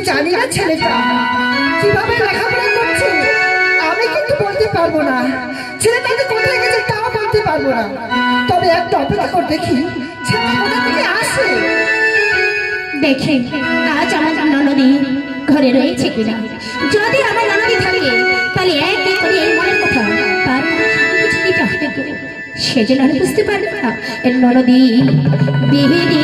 জানি না ছেলেটা কিভাবে লেখাপড়া করছে, আমি কিন্তু বলতে পারবো না। ছেলেটা যে কোথায় গেছে তাও বলতে পারবো না। তবে একটা অপেক্ষা করে দেখি ছেলেটা কোথা থেকে আসে। দেখে আজ আমার ননদী ঘরে রয়েছে কিনা। যদি আমার ননদী থাকে তাহলে একদিন করে এর মনের কথা তার কিছু দিতে হবে। সেজন্য আমি বুঝতে পারবো না এর ননদী বিয়ে দিব।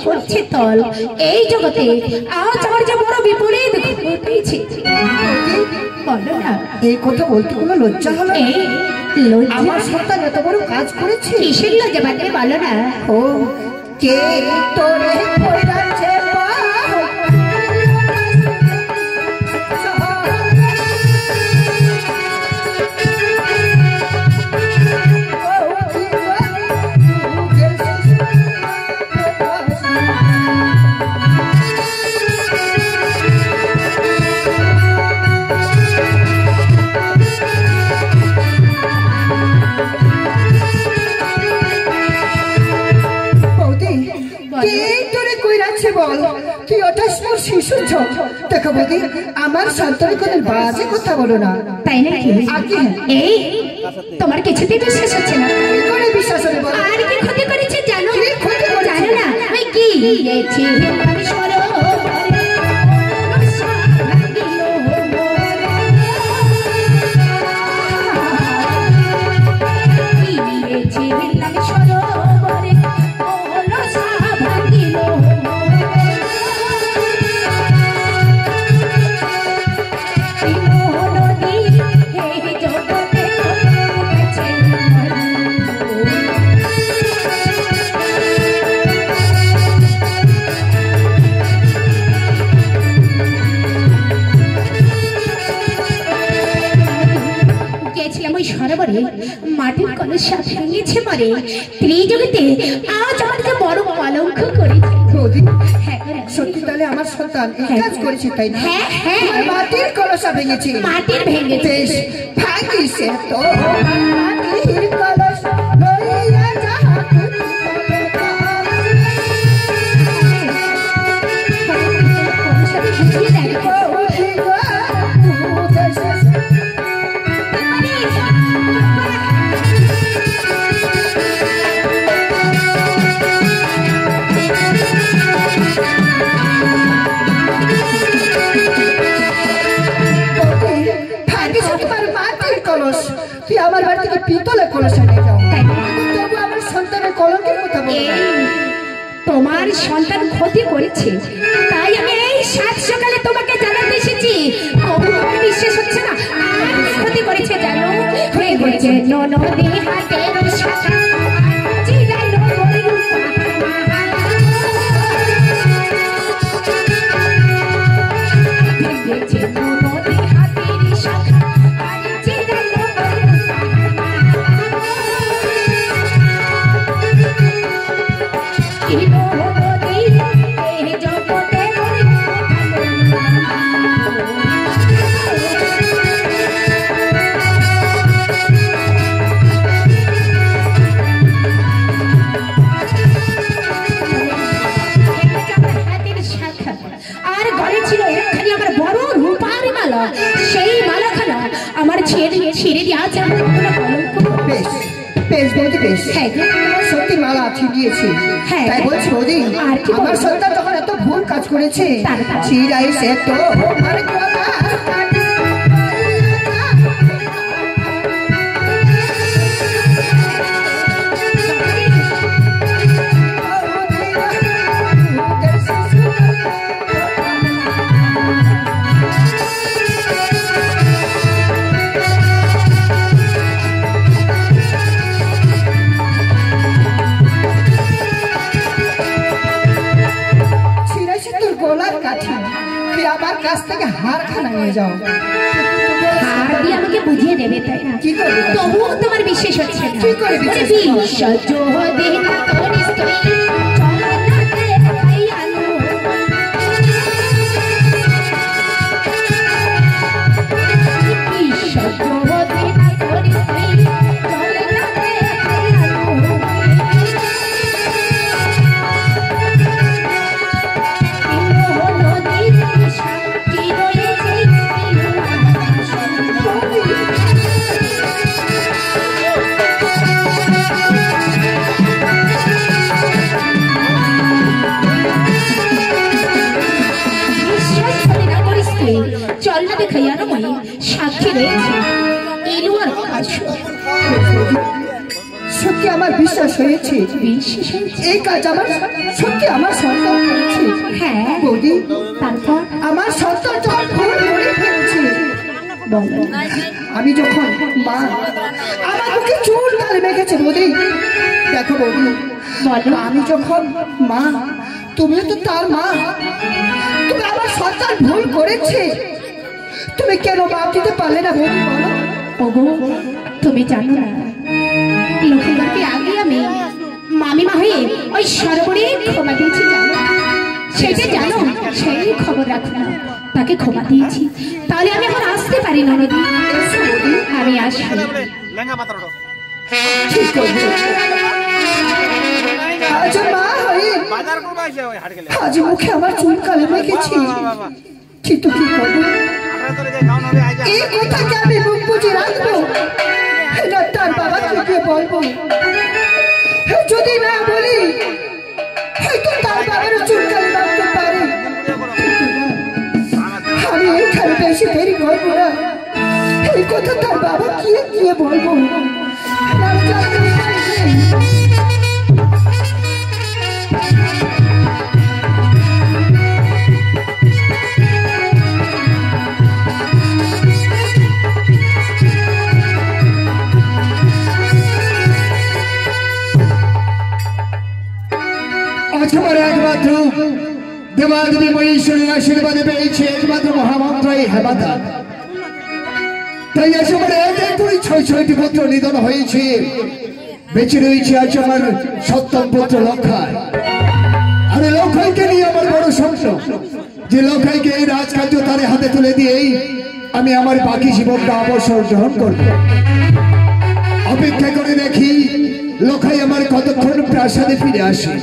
করছে তল এই জগতে আজ আমার যে বড় বিপরীত ঘটেছে। বলো না এই কথা বলতে কোনো লজ্জা হলো? আমার সন্তান এত বড় কাজ করেছে, কিসের লজ্জা বাদে বলো না। ও কে তোরে কইরাছে আমার সন্তানের কোনো বাজে কথা বলো না। তাই নাকি? এই তোমার কিছুতেই বিশ্বাস হচ্ছে না? করে বিশ্বাস হবে? আর কি ক্ষতি করেছে জানো? জানো না ওই কি আমি সরো মাটির কলসা ভেঙেছে মরে ত্রিজগতে আজ আমাকে বড় কলঙ্ক করেছে। সত্যি তাহলে আমার সন্তান কাজ করেছে তাই না? হ্যাঁ হ্যাঁ, মাটির কলসা ভেঙেছে। মাটির ভেঙেছে ভাঙিছে তো মাটির কলস লইয়া যাহা তুই আমার বাড়ি থেকে পিতলের কলস এনে যাও, তবু আমার সন্তানের কলঙ্কের কথা বল। তোমার সন্তান ক্ষতি করেছে তাই আমি এই সাত সকালে তোমাকে জানাতে এসেছি। বিশ্বাস হচ্ছে না? আর ক্ষতি করেছে জানো? হয়ে গেছে ননদী হাতের সাথে বেশ বৌদি বেশ, হ্যাঁ গো। সত্যি মালা ঠিক দিয়েছে। হ্যাঁ। তাই বলছি বৌদি, আর কি বলবো? আমার সন্তান যখন এত ভুল কাজ করেছে, তারপর? চিরাই সে তো মানে কথা গলার কাঠি, তুই আমার কাছ থেকে হার খানা নিয়ে যাও। হার দিয়ে আমাকে বুঝিয়ে দেবে, তাই না? কি করবে? তবুও তোমার বিশ্বাস হচ্ছে না। কি করে বিশ্বাস ওরে করবো? বিশ্বাস যদি না করিস তুই, চল না দেখাই আলো। বিশ্বাস যদি না করিস তুই, চল না দেখাই আলো। চল না দেখাই আনো মই সাক্ষী রয়েছে এলুয়ার কাশু। সত্যি আমার বিশ্বাস হয়েছে, বিশ্বাস হয়েছে? এই কাজ আমার সত্যি আমার সন্তান করেছে। হ্যাঁ বৌদি, তারপর আমার সন্তান যখন ভুল করে ফেলছে, বলো। আমি যখন মা আমার মুখে চুল গালে মেখেছে বৌদি, দেখো বৌদি, বলো। আমি যখন মা, তুমিও তো তার মা, তুমি আমার সন্তান ভুল করেছে, তুমি কেন মাপ দিতে পারলে না বৌদি বলো? ওগো তুমি জানো না, লক্ষ্মীবারকে আগে আমি মামিমা হয়ে ওই সরোবরে ক্ষমা দিয়েছি, জানো? সেটা জানো? সেই খবর রাখো না, তাকে ক্ষমা দিয়েছি। তাহলে আমি এখন আসতে পারি না নদী? এসো বৌদি, আমি আসি। ঠিক করবে। আজ মা হয়ে আজ মুখে আমার চুল কালে মেখেছি, কিন্তু কি করবো? এই কথাকে আমি মুখ বুঝে রাখবো না তার বাবাকে গিয়ে বলবো? যদি না বলি হয়তো তার বাবারও চুল কালে মারতে পারে, আমি এইখানে বেশি দেরি করবো না। এই কথা তার বাবা গিয়ে বলবো। আমার জানতে উপায় নেই। আমার একমাত্র দেবাদেবী মহেশ্বরীর আশীর্বাদে পেয়েছে একমাত্র মহামন্ত্র এই হেমাতা। তাই আজ আমার এক এক করে ৬৬টি পুত্র নিধন হয়েছে, বেঁচে রয়েছে আজ আমার সপ্তম পুত্র লক্ষায়। আর লক্ষাইকে নিয়ে আমার বড় স্বপ্ন যে লক্ষাইকে এই রাজকার্য তার হাতে তুলে দিয়েই আমি আমার বাকি জীবনটা অবসর গ্রহণ করব। অপেক্ষা করে দেখি লক্ষাই আমার কতক্ষণ প্রাসাদে ফিরে আসে।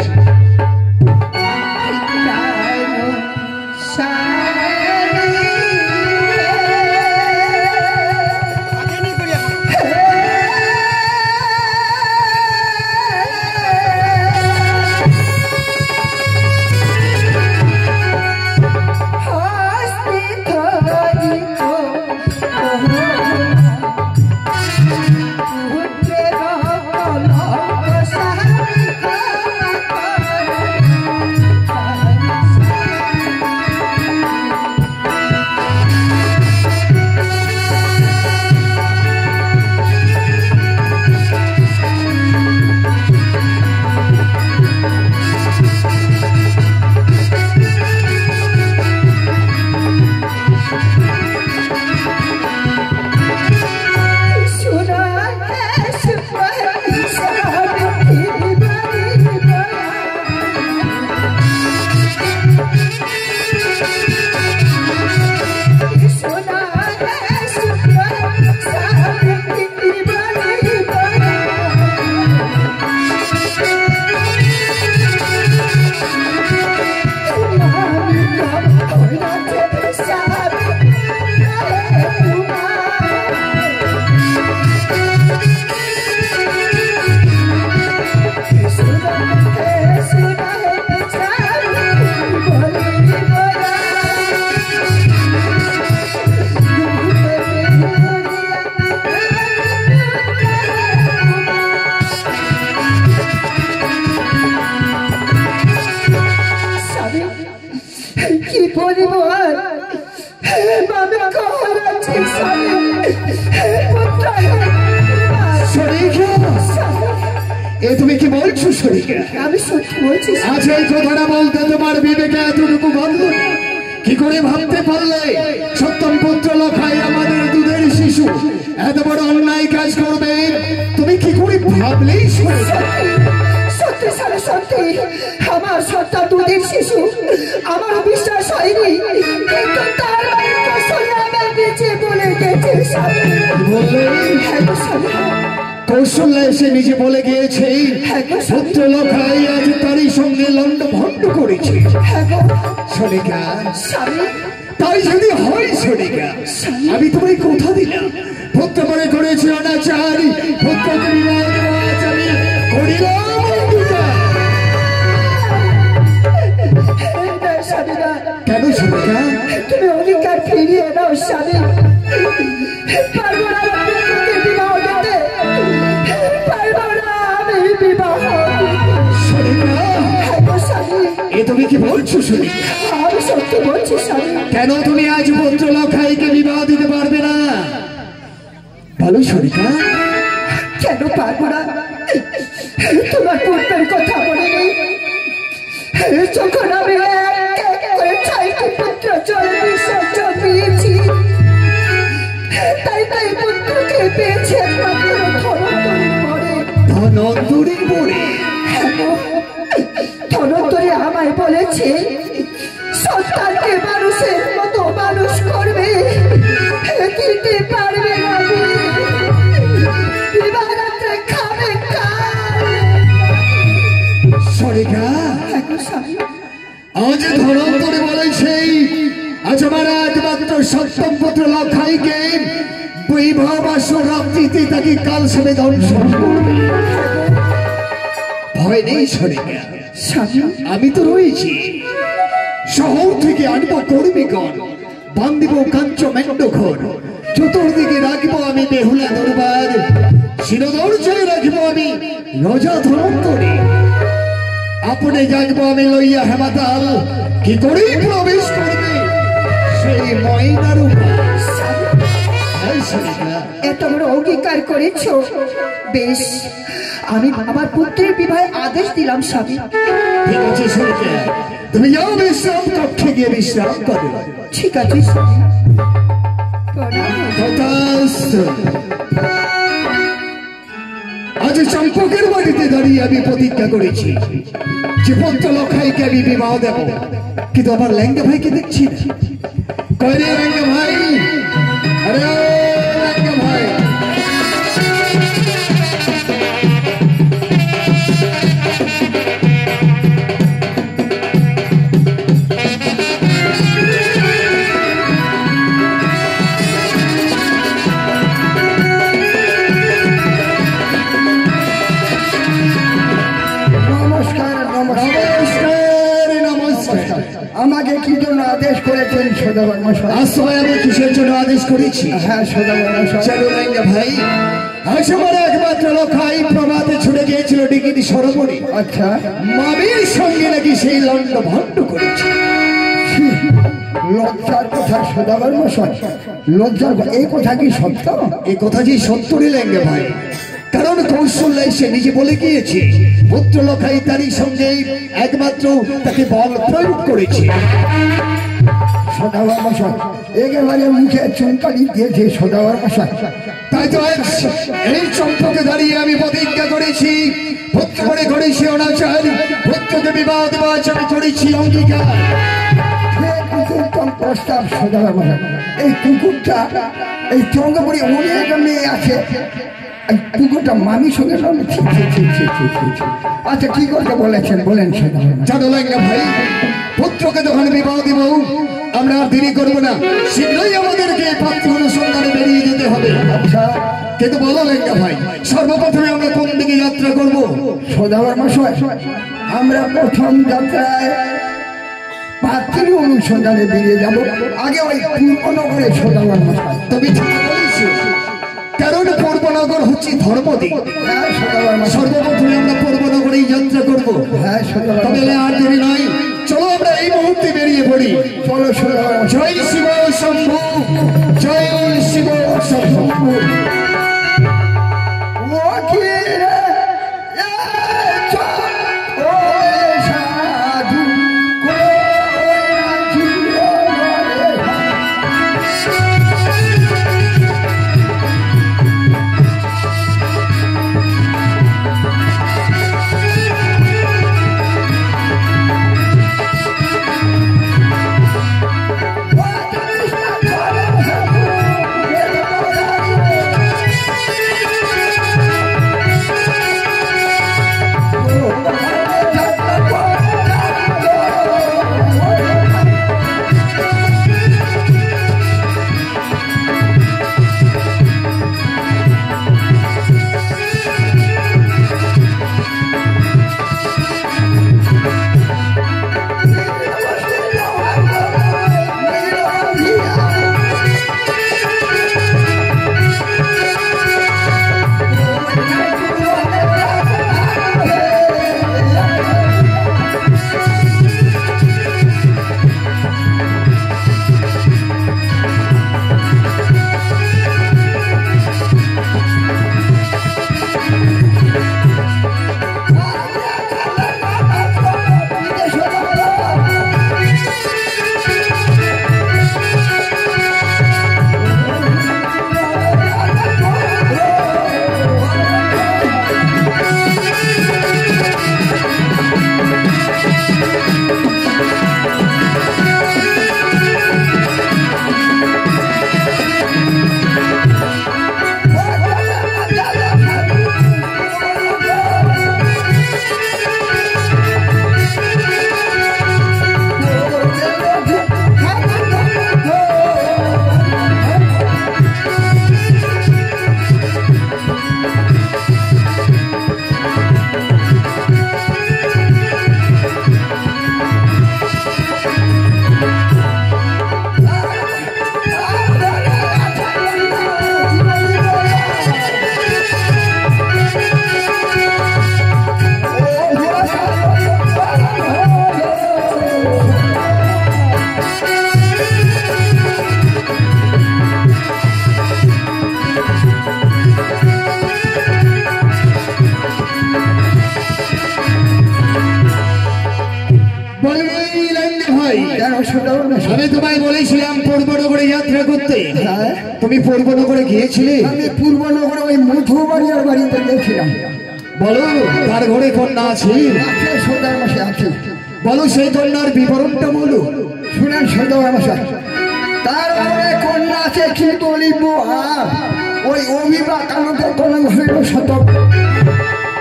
এ তুমি কি বলছো শরীকে? আমি সত্যি বলছি। আজ এই কথাটা বলতে তোমার বিবেকে এতটুকু বন্ধ? কি করে ভাবতে পারলে সত্যম পুত্র লখাই আমাদের দুধের শিশু এত বড় অন্যায় কাজ করবে? তুমি কি করে ভাবলেই সত্যি স্যার, সত্যি আমার সন্তান দুধের শিশু। আমার বিশ্বাস হয়নি, কিন্তু তার আমার নিচে বলে গেছে। কৌশল্যা এসে নিজে বলে গিয়েছে পুত্র লখাই আজ তারই সঙ্গে লন্ড ভন্ড করেছে। সোনিকা, তাই যদি হয় সোনিকা, আমি তোমায় কথা দিলাম পুত্র মনে করেছি অনাচার, পুত্রকে বিবাহ দেওয়া আজ আমি করিলাম অঙ্গীকার। কেন সোনিকা? তুমি অধিকার ফিরিয়ে দাও স্বামী। পারবো না বিবাহ দিতে, পারবো না আমি বিবাহ। এ তুমি কি বলছো সোনিকা? আমি সত্যি বলছি স্বামী। কেন তুমি আজ পুত্র লখাইকে বিবাহ দিতে পারবে না? বলো সোনিকা। কেন পারবো না? তোমার পূর্বের কথা মনে নেই? যখন আমি ছয়টি পুত্র জল বিসর্জন দিয়েছি, তাই তাই পুত্রকে পেয়েছে একমাত্র ধনন্তরীর পরে। ধনন্তরীর পরে? ধনন্তরী আমায় বলেছে সন্তানকে মানুষের মতো মানুষ করবে, দিতে পারবে না, বিবাহরাত্রে খাবে সোনিকা। আজ ধনন্তরী বলেছে আজ আমার একমাত্র সপ্তম পুত্র লখাইকে বিবাহ বাসর রাত্রিতে তাকে কাল সবে দর্শন করবে। ভয় নেই সোনিকা, আমি তো রয়েছি। শহর থেকে আনবো কর্মীগণ, বান্ধিব কাঞ্চ মেন্ডঘর, চতুর্দিকে রাখবো আমি বেহুলা দরবার, শিরদর্শনে রাখবো আমি রজা ধনন্তরী। আপনি জাগবো আমি লইয়া হেমাতাল, কি করে প্রবেশ করবে সেই ময়নার উপর। এত বড় অঙ্গীকার করেছ, বেশ, আমি আমার পুত্রের বিবাহে আদেশ দিলাম স্বামী। ঠিক আছে সোনিকা, তুমি যাও বিশ্রাম কক্ষে গিয়ে বিশ্রাম করো। ঠিক আছে। আজ চম্পকের বাড়িতে দাঁড়িয়ে আমি প্রতিজ্ঞা করেছি যে পুত্র লখাইকে আমি বিবাহ দেব, কিন্তু আমার ল্যাংগা ভাইকে দেখছি না। কই রে ল্যাংগা ভাই? আরে ল্যাংগা ভাই, আমাকে কি জন্য আদেশ করেছেন সদাগর মশাই? আশ্রয় আমি কিসের জন্য আদেশ করেছি? হ্যাঁ সদাগর মশাই। চলো ল্যাংগা ভাই, আজ আমার একমাত্র লখাই প্রভাতে ছুটে গিয়েছিল ডিগিরি সরোবরে। আচ্ছা, মামির সঙ্গে নাকি সেই লন্ড ভন্ড করেছে। লজ্জার কথা সদাগর মশাই, লজ্জার কথা। এই কথা কি সত্য? এই কথা যে সত্য রে ল্যাংগা ভাই, কারণ কৌশল্যা এসে নিজে বলে গিয়েছে পুত্র লখাই তারই সঙ্গে একমাত্র তাকে বল প্রয়োগ করেছে। সদাগর মশাই একেবারে মুখে চুনকালি দিয়েছে সদাগর মশাই। তাই তো এই চম্পকে দাঁড়িয়ে আমি প্রতিজ্ঞা করেছি পুত্র করে করেছি অনাচার, পুত্রকে বিবাহ দেওয়া আমি করেছি অঙ্গীকার। প্রস্তাব সদাগর মশাই, এই কুকুরটা এই চন্দ্রপুরে অনেক মেয়ে আছে, কুকুরটা মামির সঙ্গে। আচ্ছা কি করতে বলেছেন বলেন সেটা। জানো ল্যাংগা ভাই, পুত্রকে যখন বিবাহ দিব আমরা আর দেরি করবো না, শীঘ্রই আমাদেরকে পাত্র অনুসন্ধানে বেরিয়ে যেতে হবে। আচ্ছা, কিন্তু বলো ল্যাংগা ভাই, সর্বপ্রথমে আমরা কোন দিকে যাত্রা করব? সদাগর মশাই, আমরা প্রথম যাত্রায় পাত্রী অনুসন্ধানে বেরিয়ে যাব। আগে ওই পূর্বনগরে সদাগর মশাই। তুমি ঠিক বলেছো, কারণ পূর্বনগর হচ্ছে ধর্মদিক। হ্যাঁ সদাগর মশাই, সর্বপ্রথমে আমরা পূর্বনগরেই যাত্রা করব। হ্যাঁ সদাগর তবে মশাই। আর দেরি নয়, চলো আমরা এই মুহূর্তে বেরিয়ে পড়ি। চলো সদাগর মশাই। জয় শিব শম্ভু, জয় শিব শম্ভু। ও কি রে? ভাই কেন সদাগর মশাই? আমি তোমায় বলেছিলাম পূর্বনগরে যাত্রা করতে, তুমি পূর্বনগরে গিয়েছিলে? আমি পূর্বনগরে ওই মধুবাড়িয়ার বাড়িতে গেছিলাম। বলো তার ঘরে কন্যা আছে? আছে সদাগর মশাই, আছে। বলো সেই কন্যার বিবরণটা বলো। শুনেন সদাগর মশাই, তার ঘরে কন্যা আছে কি বলিব আর ওই অভিভাবক কোন হইল শতক।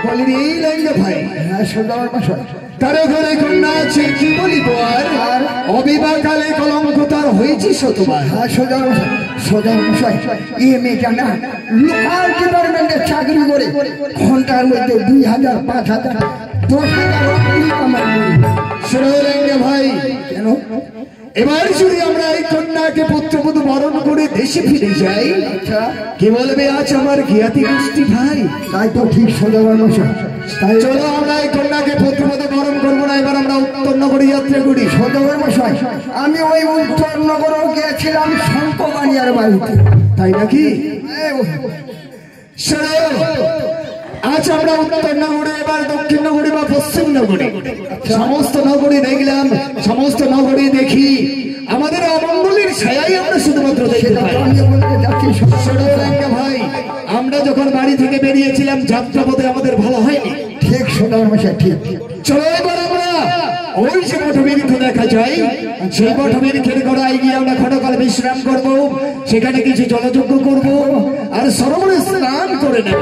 বলিনি এই লাইনে ভাই? হ্যাঁ সদাগর মশাই, তার ঘরে কন্যা আছে কি বলিব আর অবিবাহকালে কলঙ্ক তার হয়েছে শতবার। হ্যাঁ সদাগর মশাই, সদাগর মশাই এ মেয়েটা না লোকাল ডিপার্টমেন্টে চাকরি করে ঘন্টার মধ্যে 2000, 5000, 10,000 আমার শোনো ভাই, কেন? এবার যদি আমরা এই কন্যাকে পুত্রবধূ বরণ করে দেশে ফিরে যাই, আচ্ছা কি বলবে আজ আমার জ্ঞাতি গোষ্ঠী ভাই? তাই তো ঠিক সদাগর মশাই। তাই চলো আমরা এই কন্যাকে পুত্রবধূ বরণ করবো না, এবার আমরা উত্তর নগরে যাত্রা করি। সদাগর মশাই, আমি ওই উত্তরনগর গিয়েছিলাম শঙ্কবাড়িয়ার বাড়িতে। তাই নাকি? এই শোনো, আজ আমরা উত্তর নগরে এবার দক্ষিণ নগরী বা পশ্চিম নগরী সমস্ত নগরী দেখলাম, সমস্ত নগরী দেখি আমাদের অমঙ্গলের ছায়াই আমরা শুধুমাত্র দেখতে সেটা পাই। তো আমি বলতে যাচ্ছি শোনো রাঙ্গা ভাই, আমরা যখন বাড়ি থেকে বেরিয়েছিলাম যাত্রাপথে আমাদের ভালো হয়নি। ঠিক সদাগর মশাই, ঠিক। চলো এবার আমরা ওই যে মঠবীর্ঘ দেখা যায়, সেই মঠবীর্ঘের গোড়ায় গিয়ে আমরা ক্ষণকাল বিশ্রাম করব, সেখানে কিছু জলযজ্ঞ করব আর সরোবরে স্নান করে নেব।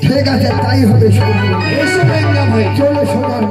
ঠিক আছে, তাই হবে। এসো রাঙ্গা ভাই। চলো সদাগর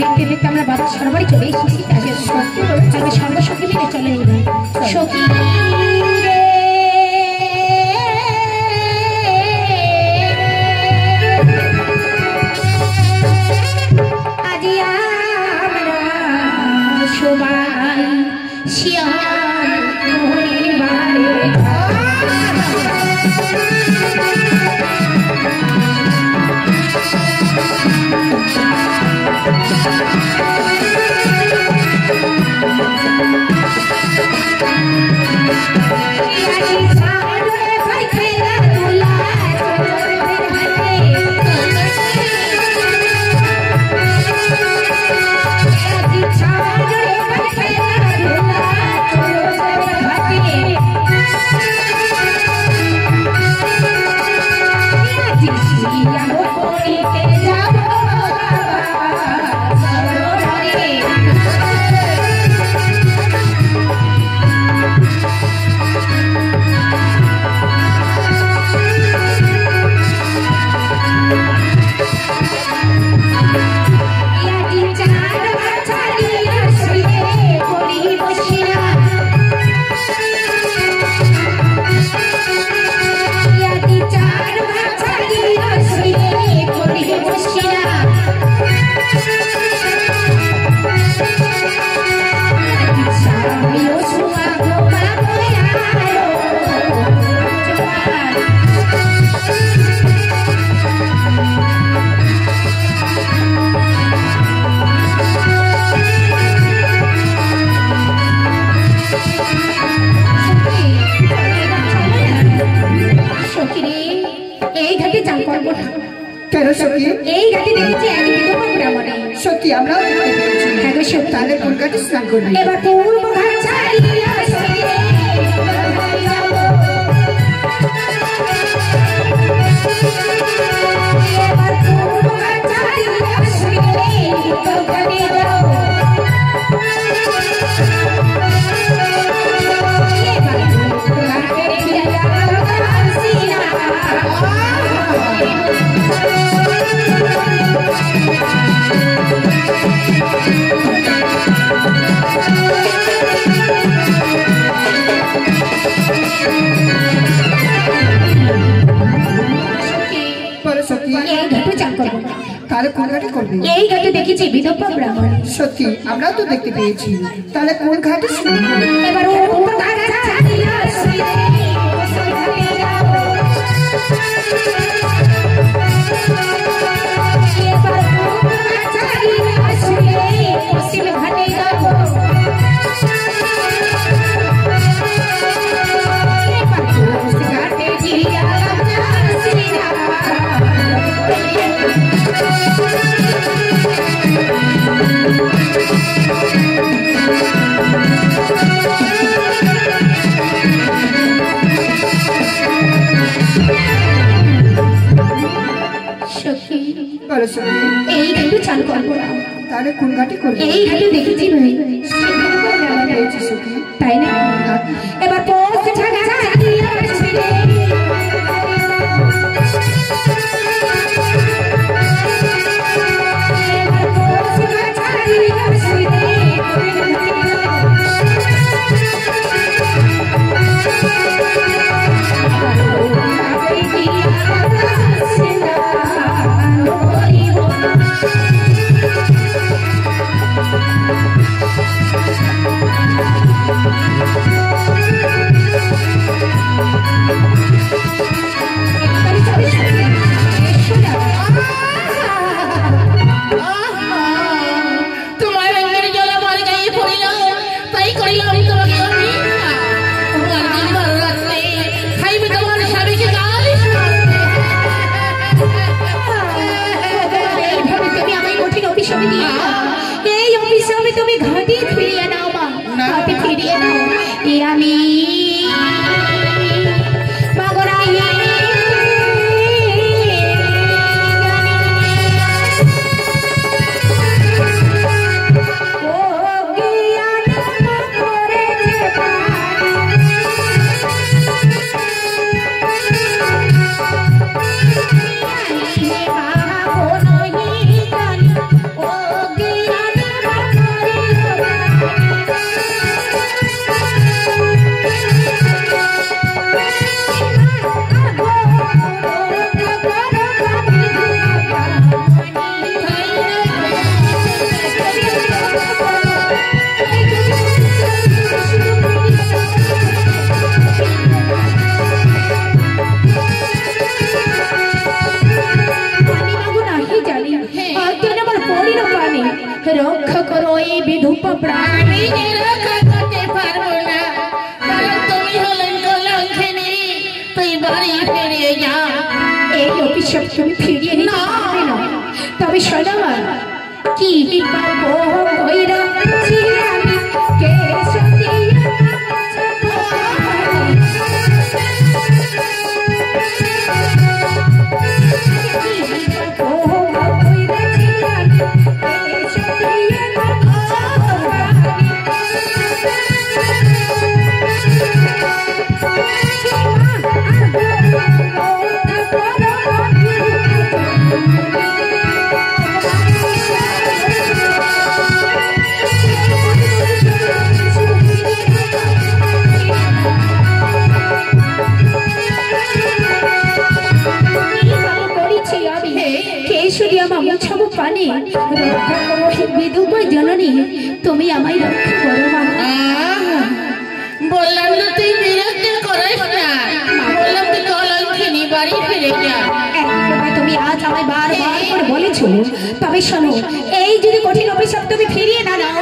দেখতে দেখতে আমরা বাবা সরবারই চলে এসেছি। আগে সন্ধ্যা সখী মিলে চলে এলাম। সখী আজি আমরা সবাই শিয়াল পরিবারে চান করবো না। কেন সখী? এই ঘাটে দেখেছি এক বিধবা ব্রাহ্মণী। সত্যি আমরাও দেখতে পেয়েছি। হ্যাঁ গো সত্যি। তাহলে কোন ঘাটে স্নান করবি? এবার পূর্ব ঘাট ছাড়িয়া সরে এবার পূর্ব ঘাট ছাড়িয়া সরে ঘাটে যাও। এবার পূর্ব ঘাটে ফিরিয়া আসিনা। বলো সখী। এই ঘাটে চান করবো না। তাহলে কোন ঘাটে করবি? এই ঘাটে দেখেছি বিধবা ব্রাহ্মণ। সত্যি আমরাও তো দেখতে পেয়েছি। তাহলে কোন ঘাটে স্নান করবি? এবার পূর্ব ঘাট ছাড়িয়া সরে পশ্চিম ঘাটে যাও। এবার পূর্ব ঘাট ছাড়িয়া সরে পশ্চিম ঘাটে যাও। এবার পশ্চিম ঘাটে গিয়া আসিনা। সখী, বলো সখী। এই ঘাটে চান করবো না। তাহলে কোন ঘাটে করবি? এই ঘাটে দেখেছি ভাই পেয়েছি সখী। তাই না? এবার পোস্ট ছাড়া ছাড়িয়া আসিলে এবার পোস্ট ছাড়িয়া আসিলে তোমার রঙের জল আমার গায়ে পড়িল, তাই করিলাম তোমাকে আমি। তোমার যদি ভালো লাগলে খাইবে তোমার স্বামীকে গাল। এইভাবে তুমি আমায় কঠিন অভিশাপ দিয়ে এই অভিশাপে তুমি ঘাটে ফিরিয়ে নাও মা, ঘাটে ফিরিয়ে নাও। এ আমি মাগরাই ও জ্ঞান করেছে রক্ষা করো এই বিধবা প্রাণ। আমি যে রক্ষা করতে পারবো না, কারণ তুমি হলেন কলঙ্কিনী। তুই বাড়ি ফিরে যা। এই অভিশাপ তুমি ফিরিয়ে নিতে পারবে না। তবে শোনো মা, কি পাবো কইরা আমি কে সত্যি পানি রক্ষা করো হে বিধবা জননী, তুমি আমায় রক্ষা করো মা। বললাম না তুই বিরক্ত করিস না, বললাম তুই কলঙ্কিনী, বাড়ি ফিরে যা। একবার তুমি আজ আমায় বারবার করে বলেছো, তবে শোনো, এই যদি কঠিন অভিশাপ তুমি ফিরিয়ে না নাও,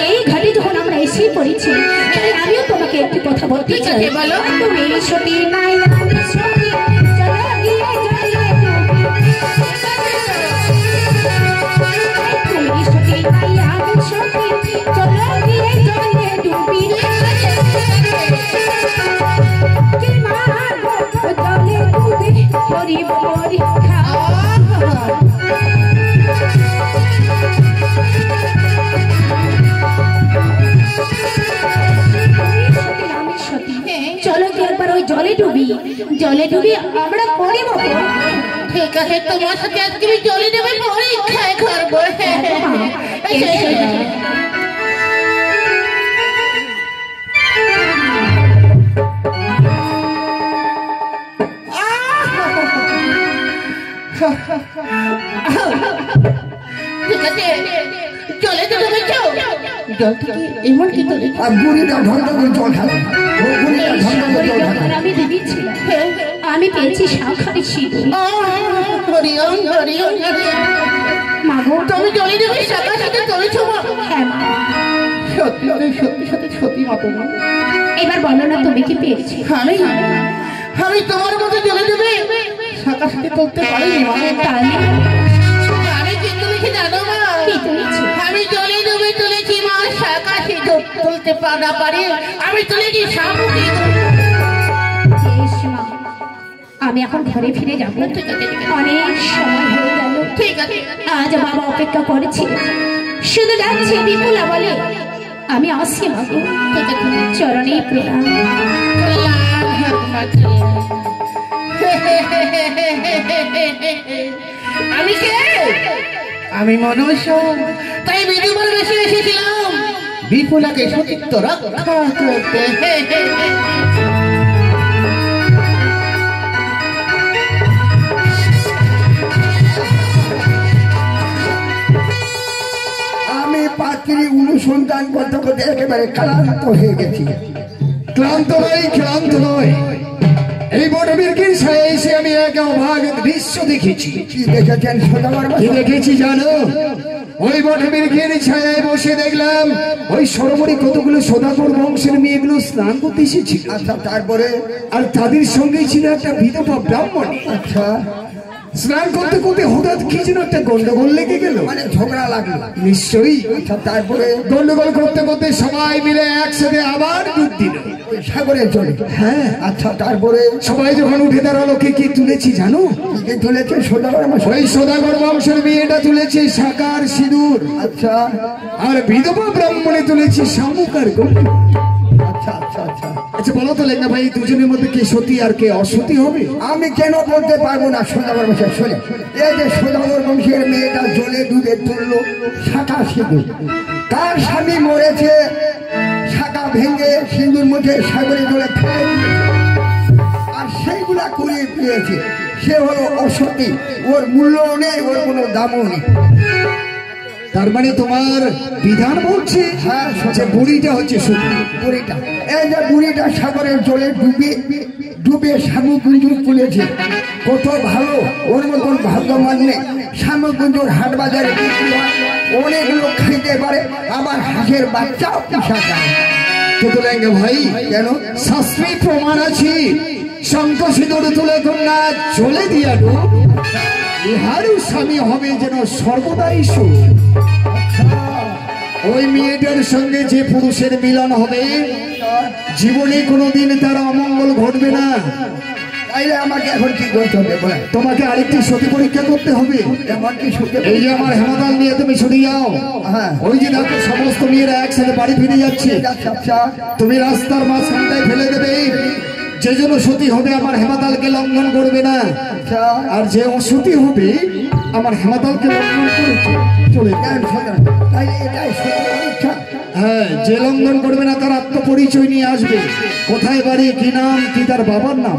এই ঘাটে যখন আমরা এসে পড়েছি, তাই আমিও তোমাকে একটি কথা বলতে চাই। বলো। তুমি সতী নাই সতী চলো গিয়ে জ্বালিয়ে জলে ডুবে আমরা করিব ঠিক আছে তোমার সাথে আজকে আমি জলে দেবে পরীক্ষা করবো ঠিক আছে জলে তো তুমি যাও জল থেকে এমন কি তোলে আর বুড়িটা ঢঙ্গা করে জল খাবে বুড়িটা ঢঙ্গা করে জল খাবে আমি দিদিছিলাম আমি পেয়েছি শাখারি সিঁদুর হরিওম হরিওম মাগো তুমি জলে দেবে সাথে সাথে চলেছো মা হ্যাঁ মা সত্যি সত্যি সত্যি সত্যি মা তোমার এবার বলো না তুমি কি পেয়েছি আমি তোমার মতো জলে দেবে সাথে সাথে তুলতে পারিনি মা তাহলে আমি কিন্তু লিখে জানো মা কি তুলেছি আমি জলে ডুবে তুলেছি মা শাখা সিঁদুর তুলতে না পারি আমি তুলেছি শামুকি বেশ মা আমি এখন ঘরে ফিরে যাব অনেক সময় হয়ে গেল ঠিক আছে আজ বাবা অপেক্ষা করেছি শুধু ডাকছে বিপুলা বলে আমি আসি মাগো চরণে প্রণাম আমি কে আমি মনুষ্য তাই বিধুমার বেশি এসেছিলাম বিপুলাকে সতীত্ব রক্ষা করতে আমি পাত্রী অনুসন্ধান করতে করতে একেবারে ক্লান্ত হয়ে গেছি ক্লান্ত নয় এই বটবীরকির ছায়া এসে আমি এক অভাগ দৃশ্য দেখেছি কি দেখেছেন কি দেখেছি জানো ওই বটবীরকির ছায়ায় বসে দেখলাম ওই সরোবরে কতগুলো সদাগর বংশের মেয়েগুলো স্নান করতে এসেছিল আচ্ছা তারপরে আর তাদের সঙ্গেই ছিল একটা বিধবা ব্রাহ্মণ আচ্ছা স্নান করতে করতে হঠাৎ কি যেন একটা গন্ডগোল লেগে গেল মানে ঝগড়া লাগলো নিশ্চয়ই আচ্ছা তারপরে গন্ডগোল করতে করতে সবাই মিলে একসাথে আবার ডুব দিল সাগরে চলে হ্যাঁ আচ্ছা তারপরে সবাই যখন উঠে দাঁড়ালো কি তুলেছি জানো কি তুলেছে ওই সদাগর বংশের মেয়েটা তুলেছে শাকার সিঁদুর আচ্ছা আর বিধবা ব্রাহ্মণে তুলেছে শামুকার গন্ডি আচ্ছা আচ্ছা আচ্ছা আচ্ছা বলো তো লেঙ্গা ভাই দুজনের মধ্যে কে সতী আর কে অসতী হবে আমি কেন বলতে পারবো না সদাগর বংশের শুনে এই যে সদাগর বংশের মেয়েটা জলে ডুবে তুললো শাখা সিঁদুর তার স্বামী মরেছে শাখা ভেঙে সিঁদুর মুখে সাগরে জলে ফেলে আর সেইগুলা কুড়িয়ে পেয়েছে সে হলো অসতী ওর মূল্যও নেই ওর কোনো দামও নেই তার মানে তোমার বিধান বলছে হ্যাঁ বুড়িটা হচ্ছে সতী বুড়িটা এই যে বুড়িটা সাগরের জলে ডুবে শামুকুঞ্জুর তুলেছে কত ভালো ওর মতন ভাগ্যবান নেই শামুকুঞ্জুর হাট বাজারে বিক্রি হয় অনেক লোক খাইতে পারে আবার হাঁসের বাচ্চাও পোষা যায় কিন্তু লেঙ্গা ভাই কেন শাস্ত্রী প্রমাণ আছে শঙ্খ সিঁদুর তুলে কন্যা চলে দিয়া ইহারও স্বামী হবে যেন সর্বদাই সুখ ওই মেয়েটার সঙ্গে যে পুরুষের মিলন হবে জীবনে কোনোদিন তার অমঙ্গল ঘটবে না তাইলে আমাকে এখন কি করতে হবে তোমাকে আরেকটি সতী পরীক্ষা করতে হবে এই যে আমার হেমাদাল নিয়ে তুমি ছুটে যাও হ্যাঁ ওই যে দেখো সমস্ত মেয়েরা একসাথে বাড়ি ফিরে যাচ্ছে তুমি রাস্তার মাঝখানটায় ফেলে দেবে যে জন্য সতী হবে আমার হেমাতালকে লঙ্ঘন করবে না আর যে অসতী হবে আমার হেমাতালকে লঙ্ঘন করে চলে হ্যাঁ যে লঙ্ঘন করবে না তার আত্মপরিচয় নিয়ে আসবে কোথায় বাড়ি কি নাম কি তার বাবার নাম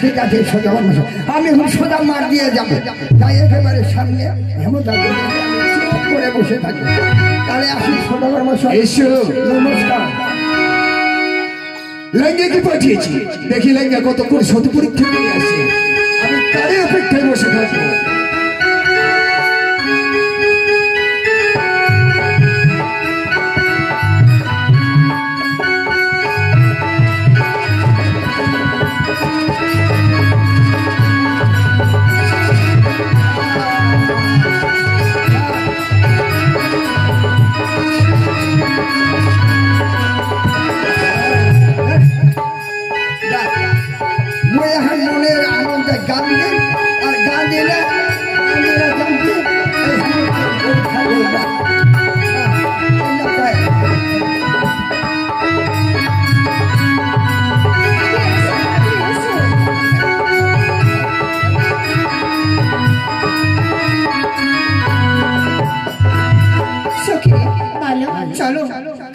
ঠিক আছে সোজা আমি এখন সোজা মার দিয়ে যাবো তাই একেবারে সামনে হেমতাল করে বসে থাকবো তাহলে আসি সোজা এসো নমস্কার লেঙ্গাকে পাঠিয়েছি দেখি লেঙ্গা কতক্ষণ সতী পরীক্ষা নিয়ে আসে আমি তারই অপেক্ষায় বসে থাকবো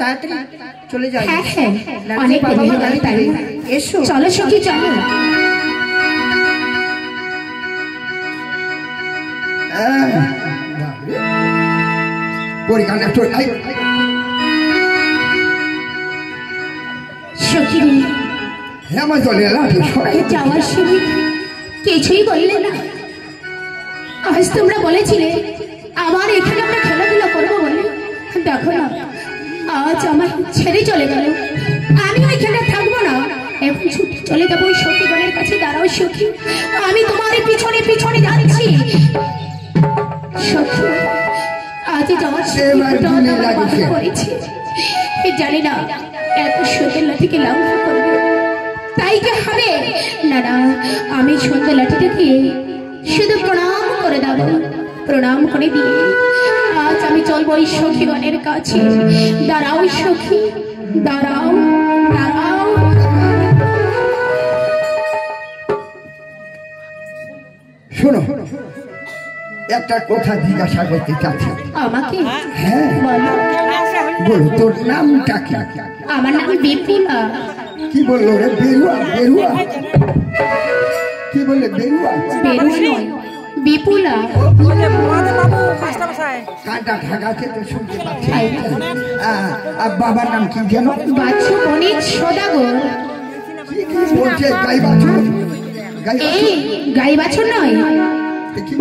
তাড়াতাড়ি চলে যাই। হ্যাঁ হ্যাঁ, নাকি অনেক বাবা দেরি মা হয়ে গেল, তাই দাঁড়িয়ে এসো। চলো সখী চলো। পরিখানে একটু সখী হেমা চলে লাঠি সরাই যাওয়ার সময় কিছুই বললে না। আজ তোমরা বলেছিলে আমার এখানে আমরা খেলাধুলা করবো বলে, দেখো না আজ আমার ছেড়ে চলে গেল। আমি ওইখানে থাকবো না, এখন ছুটি চলে যাবো ওই সখীগণের কাছে। দাঁড়াও সখী, আমি তোমার পিছনে পিছনে যাচ্ছি। সখী আজ যাওয়ার সময় করেছি, জানি না এত সুন্দর লাঠিকে লঙ্ঘন করবে, তাই কি হবে? না না, আমি সুন্দর লাঠিটাকে শুধু প্রণাম করে দেব। প্রণাম করে দিয়ে আজ আমি চলবো ওই সখীগণের কাছে। দাঁড়াও সখী, দাঁড়াও দাঁড়াও। শোনো, একটা কথা জিজ্ঞাসা করতে চাচ্ছি। আমাকে? হ্যাঁ বলো। বলো, তোর নামটা কি? আমার নাম বিপুলা। কি বললো রে? বেরুয়া? বেরুয়া কি বললে? বেরুয়া? বেরুয়া নয়, বিপুলা। কাঁটা ঢাকাতে তো শুনতে পাচ্ছি। আর বাবার নাম কি যেন? বাচ্চু অনেক সদাগর। বলছে গাই বাছুর? গাই এই গাই বাছুর নয়,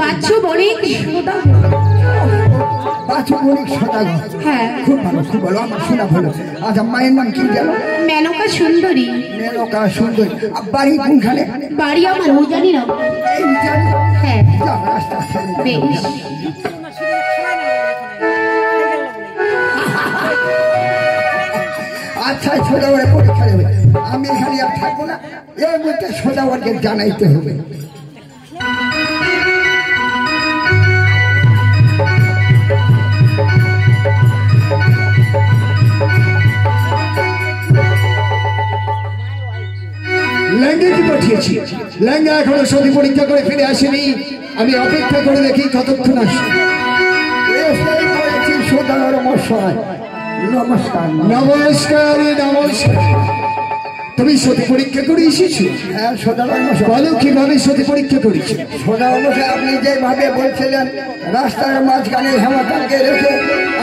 বাচ্চু অনেক সদাগর। বাছুর অনেক সদাগর? হ্যাঁ। খুব ভালো, খুব ভালো, আমার শোনা ভালো। আচ্ছা, মায়ের নাম কি যেন? মেনকা সুন্দরী। মেনকা সুন্দরী। বাড়ি কোনখানে? বাড়ি আমার জানি না। এই জানি। হ্যাঁ যাও, রাস্তা ছেড়ে দাও। বেশ। আচ্ছা, সোজাওয়ারে পরীক্ষা দেবে। আমি এখানে আর থাকবো না, এর মধ্যে সোজাওয়ারকে জানাইতে হবে। ল্যাঙ্গাকে পাঠিয়েছি, ল্যাঙ্গা এখনো সতী পরীক্ষা করে ফিরে আসেনি। আমি অপেক্ষা করে দেখি কতক্ষণ আসে। সোজাওয়ার মশাই নমস্কার। নমস্কার নমস্কার। তুমি সতী পরীক্ষা করে এসেছো? হ্যাঁ সোজাওয়ার মশাই। বলো কিভাবে সতী পরীক্ষা করেছো? সোজাওয়ার মশাই, আপনি যেভাবে বলছিলেন রাস্তার মাঝখানে হেমাতালকে রেখে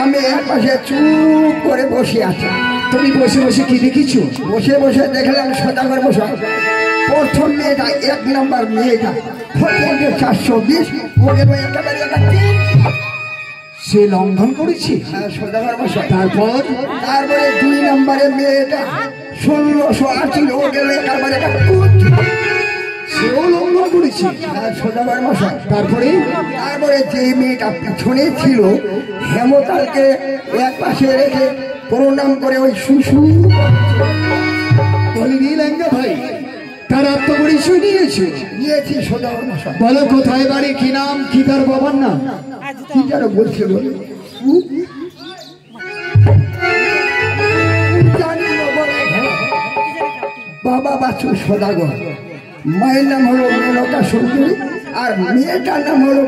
আমি এক পাশে চুপ করে বসে আছি। তুমি বসে বসে কি দেখেছো? বসে বসে দেখলাম সোজাওয়ার মশাই, প্রথম মেয়েটা 1 নম্বর মেয়েটা 420 ওকে একেবারে সে লঙ্ঘন করেছে। তারপরে 2 নম্বরের মেয়েটা 1680 ও গেল একেবারে সেও লঙ্ঘন করেছে। তারপরে যে মেয়েটা পিছনে ছিল হেমতালকে এক পাশে রেখে প্রণাম করে ওই শুশু বলিনি লেঙ্গা ভাই, তার আত্মপরিচয় নিয়েছি। সোজাওয়ার মশাই বলো কোথায় বাড়ি, কি নাম, কি তার বাবার নাম কি যেন বলছিল? বাবা বাচ্চু সদাগর, মায়ের নাম হলো মেনকা সুন্দরী, আর মেয়েটার নাম হলো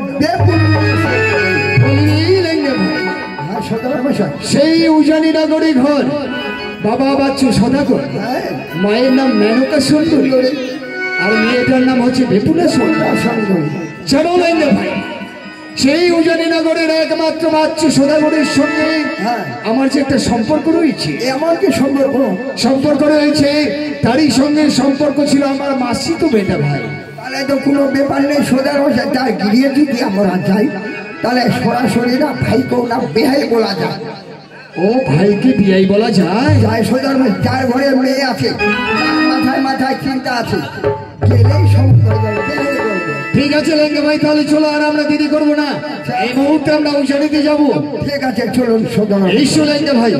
সেই উজানি নগরী ঘর। বাবা বাচ্চু সদাগর, মায়ের নাম মেনকা সুন্দরী, আর মেয়েটার নাম হচ্ছে বিপুলা সুন্দরী। চলো লেঙ্গা ভাই, সেই উজানি নগরের একমাত্র বাচ্চু সদাগরের সঙ্গে আমার যে একটা সম্পর্ক রয়েছে। এমন কি সম্পর্ক রয়েছে? তারই সঙ্গে সম্পর্ক ছিল আমার মাসি তো বেটা ভাই। তাহলে তো কোনো ব্যাপার নেই, সোজার মশাই তার গিরিয়ে যদি আমরা যাই তাহলে সরাসরি না ভাইকেও না বেহাই বলা যায়। ও ভাইকে বিয়াই বলা যায়? যায় সোজার মশাই, যার ঘরে মেয়ে আছে তার মাথায় চিন্তা আছে, গেলেই সমস্ত হয়ে যাবে। ঠিক আছে লেঙ্গা ভাই, তাহলে চলো, আর আমরা দেরি করবো না, এই মুহূর্তে আমরা উজানিতে যাবো। ঠিক আছে চলুন সোজা। ঈশ্বর লেঙ্গা ভাই।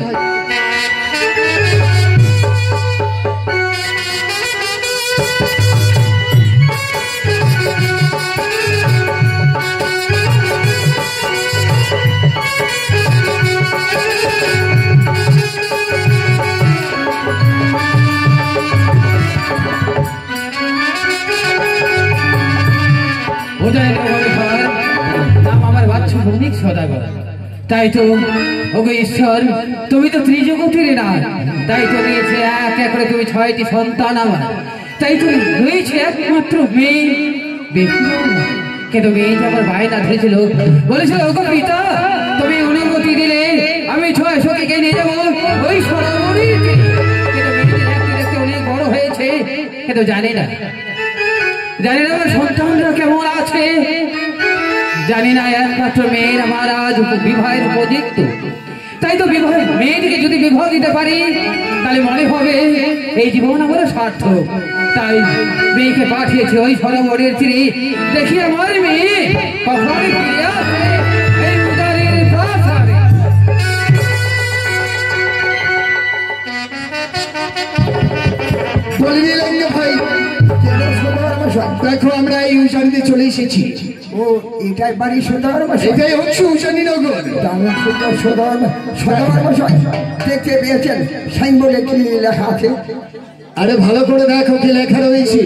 নাম আমার বাচ্চু ভৌমিক সদাগর। তাই তো ওগো ঈশ্বর, তুমি তো ত্রিজগতের না, তাই তো রয়েছে এক এক করে তুমি 6টি সন্তান আমার, তাই তো রয়েছে একমাত্র মেয়ে কিন্তু মেয়ে যে আমার বায়না ধরেছিল, বলেছিল ওগো পিতা তুমি অনুমতি দিলে আমি 6 সখীকে নিয়ে যাবো ওই সরোবরীতে। কিন্তু মেয়েটি দেখতে দেখতে অনেক বড় হয়েছে, কিন্তু জানি না আমার সন্তানরা কেমন আছে, জানি না। একমাত্র মেয়ের আমার আজ বিবাহের উপযুক্ত, তাই তো বিবাহ মেয়েটিকে যদি বিবাহ দিতে পারি তাহলে মনে হবে এই জীবন আমার সার্থক। তাই মেয়েকে পাঠিয়েছি ওই সরোবরের তীরে, দেখি আমার মেয়ে কখন ফিরে আসে এই উদারের প্রাসাদে। বলিনি লঙ্গে ভাই, দেখো আমরা এই উজানিতে চলে এসেছি। ও এটাই বাড়ি সদাগর মশাই, এটাই হচ্ছে উজানি নগর। দারুণ সুন্দর সদাগর মশাই, দেখতে পেয়েছেন সাইনবোর্ডে কি লেখা আছে? আরে ভালো করে দেখো কি লেখা রয়েছে।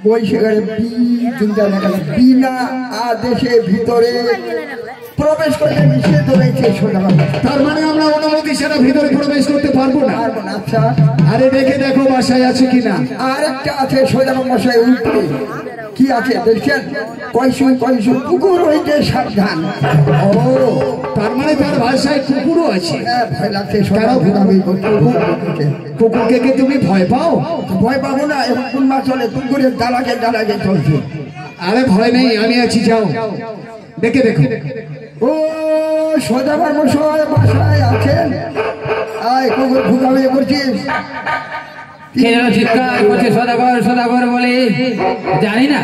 বৈশাখের চিন্তা লেখা আছে, বিনা আদেশে ভিতরে প্রবেশ করতে নিষেধ রয়েছে সদাগর মশাই। তার মানে আমরা অনুমতি ছাড়া ভিতরে প্রবেশ করতে পারবো না। আচ্ছা, আরে দেখে দেখো বাসায় আছে কিনা। আর একটা আছে সদাগর মশাই উপরে কি আছে দেখছেন? কয়সু পুকুর হইতে সাবধান। ও তার মানে তার ভাষায় কুকুরও আছে। ভয় লাগছে, কুকুরকে কি তুমি ভয় পাও? ভয় পাবো না, এখন কোন মাছ চলে পুকুরের দালাকে চলছে। আরে ভয় নেই, আমি আছি, যাও দেখে দেখো। ও সদাগর মশাই বাসায় আছেন? আয় কুকুর ভুকাবে করছিস? কেন চিৎকার করছে সদাগর সদাগর বলে? জানি না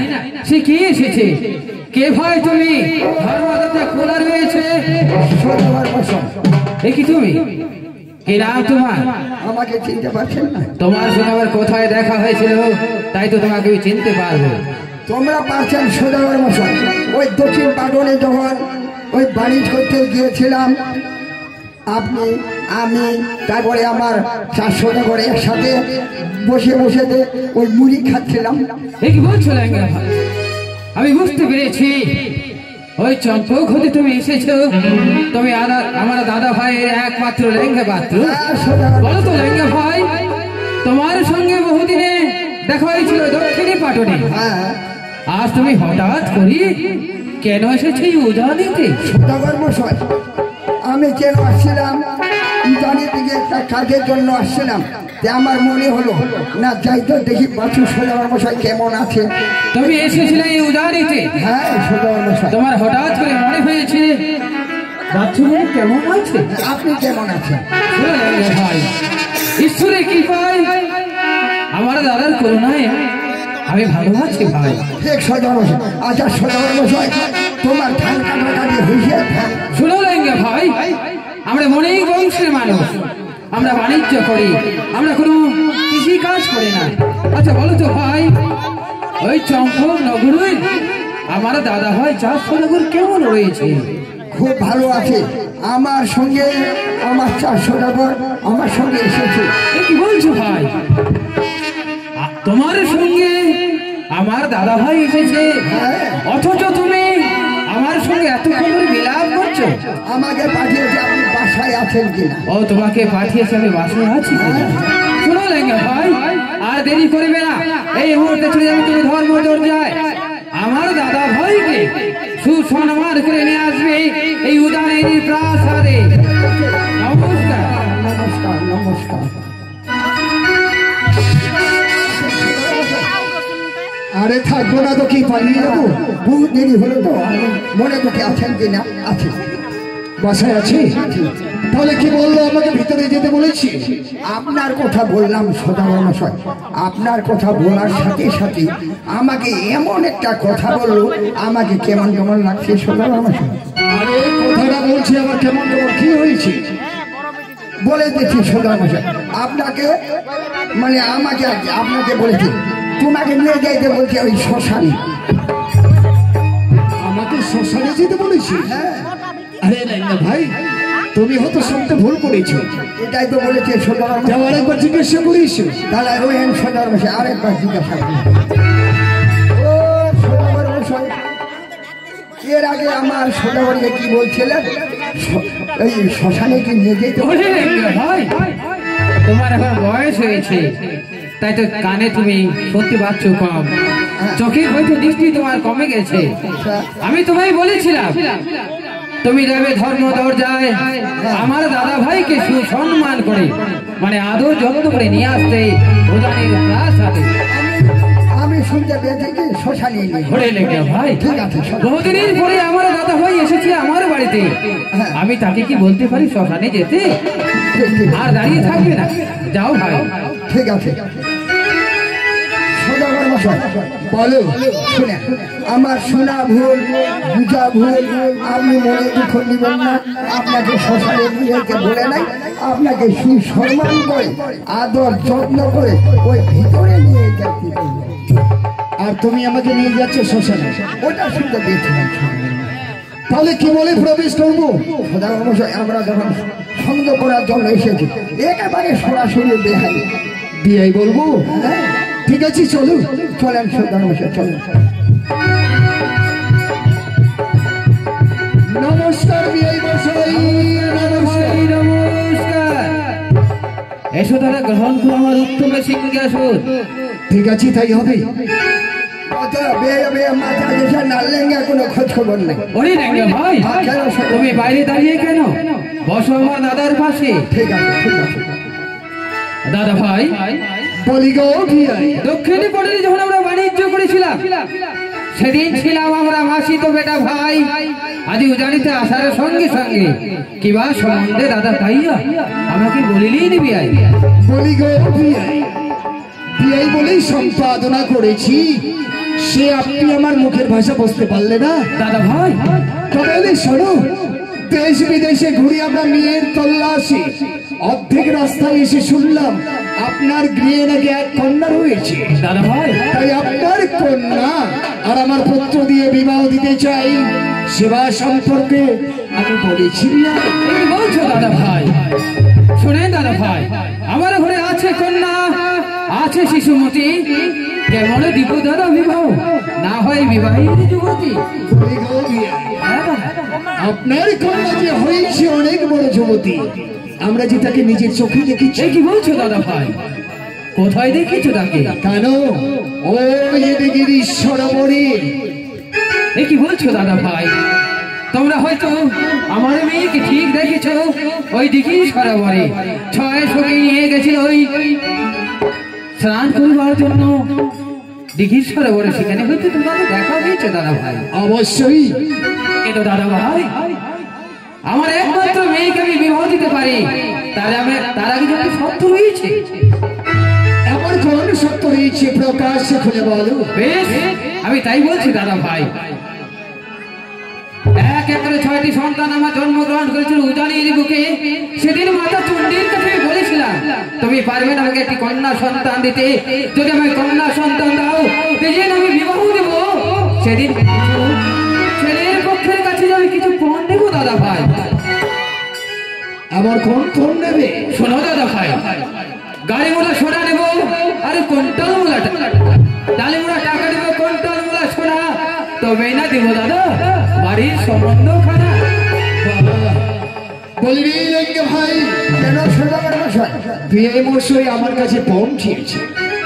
সে কে এসেছে, কে ভাই তুমি? দরওয়াজাটা খোলা রয়েছে। সদাগর মশাই, এ কি তুমি? কি নাম তোমার? আমাকে চিনতে পারছেন না? তোমার সঙ্গে আমার কোথায় দেখা হয়েছিল, তাই তো তোমাকে আমি চিনতে পারবো। তোমরা পারছেন সদাগর মশাই? ওই দক্ষিণ পাটনে যখন ওই বাণিজ্য করতে গিয়েছিলাম, আপনি আমি তারপরে আমার 4 সদাগর একসাথে বসে বসে ওই মুড়ি খাচ্ছিলাম। এ কি বলছো ল্যাংড়া ভাই? আমি বুঝতে পেরেছি ওই চম্পক হতে তুমি এসেছো। তুমি আমার দাদা ভাইয়ের একমাত্র ল্যাংড়া পাত্র। বলো তো ল্যাংড়া ভাই, তোমার সঙ্গে বহুদিনে দেখা হয়েছিল দক্ষিণী পাটনে, আজ তুমি হঠাৎ করি কেন এসেছো এই উজানিতে? সদাগর মশাই, আমি কেন আসছিলাম উজানি থেকে একটা কাজের জন্য আসছিলাম। আমার মনে হলো না যাই তো দেখি বাছু সদাগর মশাই কেমন আছে। তুমি এসেছিলে এই উজানিতে? হ্যাঁ সদাগর মশাই। তোমার হঠাৎ করে মনে হয়েছে বাছু কেমন আছে? আপনি কেমন আছেন? ভাই ঈশ্বরের কৃপায় আমার দাদার করুণায় আমি ভালো আছি ভাই। ঠিক সদাগর মশাই। আচ্ছা সদাগর মশাই, তোমার ধান কাটাকাটি হয়েছে? শুনো লেঙ্গা ভাই, আমরা অনেক বংশের মানুষ, আমরা বাণিজ্য করি, আমরা কোনো কৃষি কাজ করি না। আচ্ছা বলো তো ভাই, ওই চম্পক নগরে আমার দাদা ভাই 4 সদাগর কেমন রয়েছে? খুব ভালো আছে। আমার সঙ্গে আমার 4 সদাগর আমার সঙ্গে এসেছে। কি বলছো ভাই? তোমার সঙ্গে আমার দাদা ভাই এসেছে, অথচ তুমি আমার সঙ্গে এত সুন্দর বিলাপ করছো? আমাকে পাঠিয়েছে, আপনি বাসায় আছেন কিনা? ও তোমাকে পাঠিয়েছে, আমি বাসায় আছি। শুনো লেঙ্গা ভাই, আর দেরি করবে না, এই মুহূর্তে চলে যাবে তুমি ধর্ম দরজায়। আমার দাদা ভাইকে সুসম্মান করে নিয়ে আসবে এই উদানের প্রাসাদে। নমস্কার। নমস্কার নমস্কার। আরে থাকবো না তো কি, পালিয়ে যাবো? বহুত দেরি হলো তো, মনে করতে আছেন কিনা? আছে, বাসায় আছি। তাহলে কি বললো, আমাকে ভিতরে যেতে বলেছি? আপনার কথা বললাম সদাগর মশাই। আপনার কথা বলার সাথে সাথে আমাকে এমন একটা কথা বললো, আমাকে কেমন কেমন লাগছে সদাগর মশাই। আরে কথাটা বলছি আমার কেমন কেমন, কি হয়েছে বলে দিচ্ছি সদাগর মশাই। আপনাকে মানে আমাকে আপনাকে বলেছি তোমাকে নিয়ে যাইতে বলছে ওই শ্মশানে। আমাকে শ্মশানে যেতে বলেছি? আরে না ভাই, তুমি হয়তো শুনতে ভুল করেছো। এটাই তো বলেছে সদাগর মশাই। যাও আরেকবার জিজ্ঞাসা করিস। তাহলে রোহেন সদাগর মশাই আরেকবার জিজ্ঞাসা করি। ও সদাগর মশাই, এর আগে আমার সদাগরকে কি বলছিলেন? এই শ্মশানে কি নিয়ে যেতে ওরে লেঙ্গা ভাই, তোমার এখন বয়স হয়েছে, তাই তো কানে তুমি শুনতে পাচ্ছ কম, চোখে হয়তো দৃষ্টি তোমার কমে গেছে। আমি তোমায় বলেছিলাম তুমি যাবে ধর্ম দরজায় আমার দাদা ভাইকে সুসম্মান করে, মানে আদর যত্ন করে নিয়ে আসতে উজানির প্রাসাদে। আমি শুনতে পেয়েছি কি শ্মশানে নিয়ে ঘরে লেগে ভাই, ঠিক আছে বহুদিনের পরে আমার দাদা ভাই এসেছে আমার বাড়িতে, আমি তাকে কি বলতে পারি শ্মশানে যেতে? ঠিক ঠিক আর দাঁড়িয়ে থাকবে না, যাও ভাই। ঠিক আছে সদাগর মশাই বলো। শুনে আমার শোনা ভুল বুঝা ভুল, আপনি মনে দুঃখ নিবেন না। আপনাকে শ্মশানে নিয়ে যেতে বলে নাই, আপনাকে সুসম্মান করে আদর যত্ন করে ওই ভিতরে নিয়ে যেতে বললো। আর তুমি আমাকে নিয়ে যাচ্ছ শ্মশানে, ওটা শুনতে পেয়েছিলাম। তাহলে কি বলে প্রবেশ করবো? সদাগর মশাই আমরা যখন সন্দেহ করার জন্য এসেছি, একেবারে সরাসরি বেহাই বিয়াই বলবো। হ্যাঁ ঠিক আছে চলো, চলেন সদাগর মশাই চলেন। নমস্কার বিয়াই মশাই, নমস্কার। নমস্কার, এসো তারা গ্রহণ করো আমার উত্তম সিংহাসন। ঠিক আছে তাই হবে। মাথা দেশে নাড়লেঙ্গা কোনো খোঁজ খবর নেই। ওরে লেঙ্গা ভাই, তুমি বাইরে দাঁড়িয়ে কেন? বসো আমার দাদার পাশে। ঠিক আছে ঠিক আছে দাদা ভাই বলি গো বিয়াই, দক্ষিণে পড়ে যখন আমরা বাণিজ্য করেছিলাম সেদিন ছিলাম আমরা মাসি তো বেটা ভাই, আজ উজানিতে আসার সঙ্গে সঙ্গে কিবা সম্বন্ধে দাদা তাইয়া আমাকে বলিলেই নিবি আই। বলি গো বিয়াই, বিয়াই বলেই সম্পাদনা করেছি, সে আপনি আমার মুখের ভাষা বুঝতে পারলে না দাদা ভাই। তবে শোনো, দেশ বিদেশে ঘুরে আমরা মেয়ের তল্লাশি, অর্ধেক রাস্তায় এসে শুনলাম আপনার গৃহে নাকি এক কন্যা রয়েছে। দাদা ভাই তাই আপনার কন্যা আর আমার পুত্র দিয়ে বিবাহ দিতে চাই। সেবা সম্পর্কে আমি বলেছি না। কি বলছো দাদা ভাই? শুনেন দাদা ভাই, আমার ঘরে আছে কন্যা, আছে শিশুমতি, কেমন দিব দাদা বিবাহ, না হয় বিবাহিত যুবতী। হ্যাঁ, আপনার কন্যা যে হয়েছে অনেক বড় যুবতী, আমরা যে তাকে নিজের চোখে দেখেছি। কি বলছো দাদা ভাই? কোথায় দেখেছো তাকে? কেন ওই দিগির সরোবরে। কি বলছো দাদা ভাই? তোমরা হয়তো আমার মেয়েকে ঠিক দেখেছো, ওই দিকে সরোবরে ছয় সঙ্গে নিয়ে গেছিল ওই স্নান করবার জন্য দিঘির সরোবরে, সেখানে হয়তো তোমাকে দেখা হয়েছে দাদা ভাই। অবশ্যই। কিন্তু দাদা ভাই, আমার একমাত্র মেয়েকে আমি বিবাহ দিতে পারি, তার আগে যদি সত্য রয়েছে। এমন কোন সত্য রয়েছে প্রকাশ্যে খুলে বলো। বেশ, আমি তাই বলছি দাদা ভাই। এক একরে 6টি সন্তান আমার জন্মগ্রহণ করেছিল উজানির বুকে। সেদিন মাতা চণ্ডীর কাছে বলেছিলাম তুমি পারবে না আমাকে একটি কন্যা সন্তান দিতে, যদি আমাকে কন্যা সন্তান দাও যেদিন আমি বিবাহ দেব সেদিন ছেলের পক্ষের কাছে আমি কিছু পণ দেবো দাদা ভাই। আমার কোন ফোন নেবে? শোনো দাদা ভাই, গাড়ি মোলা সোনা নেবো, আরে কোনটাল মোলা ডালে মোলা টাকা নেবো, কোনটাল মোলা সোনা, তবেই না দিব দাদা বাড়ির সম্বন্ধ খানা। বলবি লেঙ্গে ভাই, কেন সদাগর মশাই? বিয়ে মশাই আমার কাছে পৌঁছিয়েছে।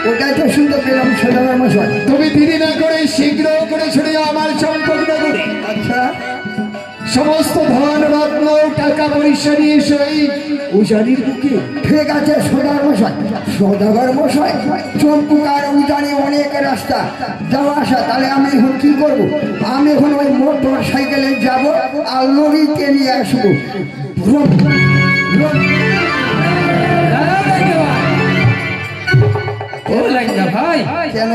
ওটাই তো শুনতে পেলাম সদাগর মশাই। তুমি দেরি না করে শীঘ্র করে ছড়ে আমার সম্পর্ক করে আচ্ছা, সমস্ত ধন রত্ন টাকা পয়সা নিয়ে সেই উজানির বুকে। ঠিক আছে সদাগর মশাই। সদাগর মশাই, চম্পুক আর উজানি অনেক রাস্তা যাওয়া আসা, তাহলে আমি এখন কি করবো? আমি এখন ওই মোটর সাইকেলে যাবো আর লরিতে নিয়ে আসবো। ভাই কেন?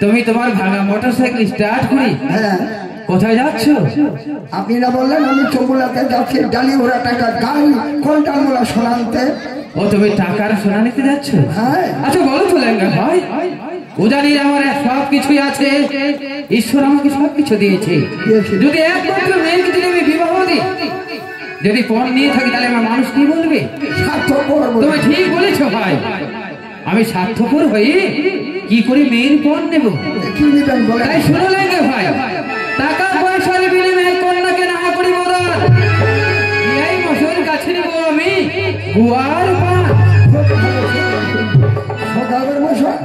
তুমি তোমার ভাঙা মোটর সাইকেল স্টার্ট করি হ্যাঁ, কোথায় যাচ্ছ? আপনি না বললেন আমি চম্পুলাতে যাচ্ছি ডালি ভরা টাকা গাড়ি কোনটা মোলা শোনাতে। ও তুমি টাকার সোনা নিতে যাচ্ছ? হ্যাঁ। আচ্ছা বলো তো লেঙ্গা ভাই, উজানির আমার সব কিছুই আছে, ঈশ্বর আমাকে সবকিছু দিয়েছে। যদি একমাত্র মেয়েকে যদি আমি বিবাহ দিই, যদি পণ নিয়ে থাকি, তাহলে আমার মানুষ কি বলবে? স্বার্থপর বলে। তুমি ঠিক বলেছো ভাই, আমি স্বার্থপর হয়ে কি করে মেয়ের পণ নেব? কি নিবেন বলে? তাই শুনো লেঙ্গা ভাই, টাকা পয়সার বিনিময়ে কন্যাকে না করিব দান, ওই গাছে নিব আমি গুয়ার পা সদাগর মশাই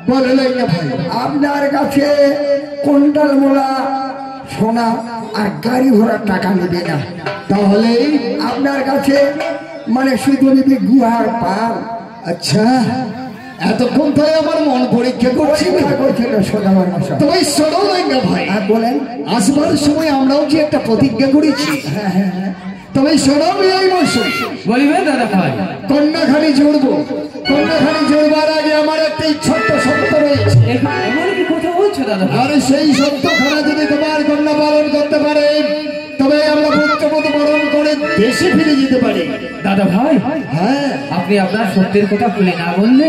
বললেন না ভাই, আপনার কাছে কুইন্টাল মোলা সোনা আর গাড়ি ঘোড়ার টাকা নেবে না, তাহলে আপনার কাছে মানে শুধু নেবে গুহার পাল। আচ্ছা, এতক্ষণ ধরে আমার মন পরীক্ষা করছিল সদাগর মশাই। তবে সদাগর ভাই বলেন, আসবার সময় আমরাও যে একটা প্রতিজ্ঞা করেছি। হ্যাঁ হ্যাঁ হ্যাঁ, তবে সদাগর এই মশাই বলিবেন দাদা ভাই। কন্যাখানি জুড়বো, কন্যাখানি জুড়বার আগে আমার একটা ছোট্ট সত্য রয়েছে। এমন কি কথা বলছো দাদা ভাই? আর সেই সত্যখানা যদি তোমার কন্যা পালন করতে পারে, তবে আমরা পুত্রপদ বরণ করে দেশে ফিরে যেতে পারি। দাদা ভাই, হ্যাঁ, আপনি আপনার সত্যের কথা খুলে না বললে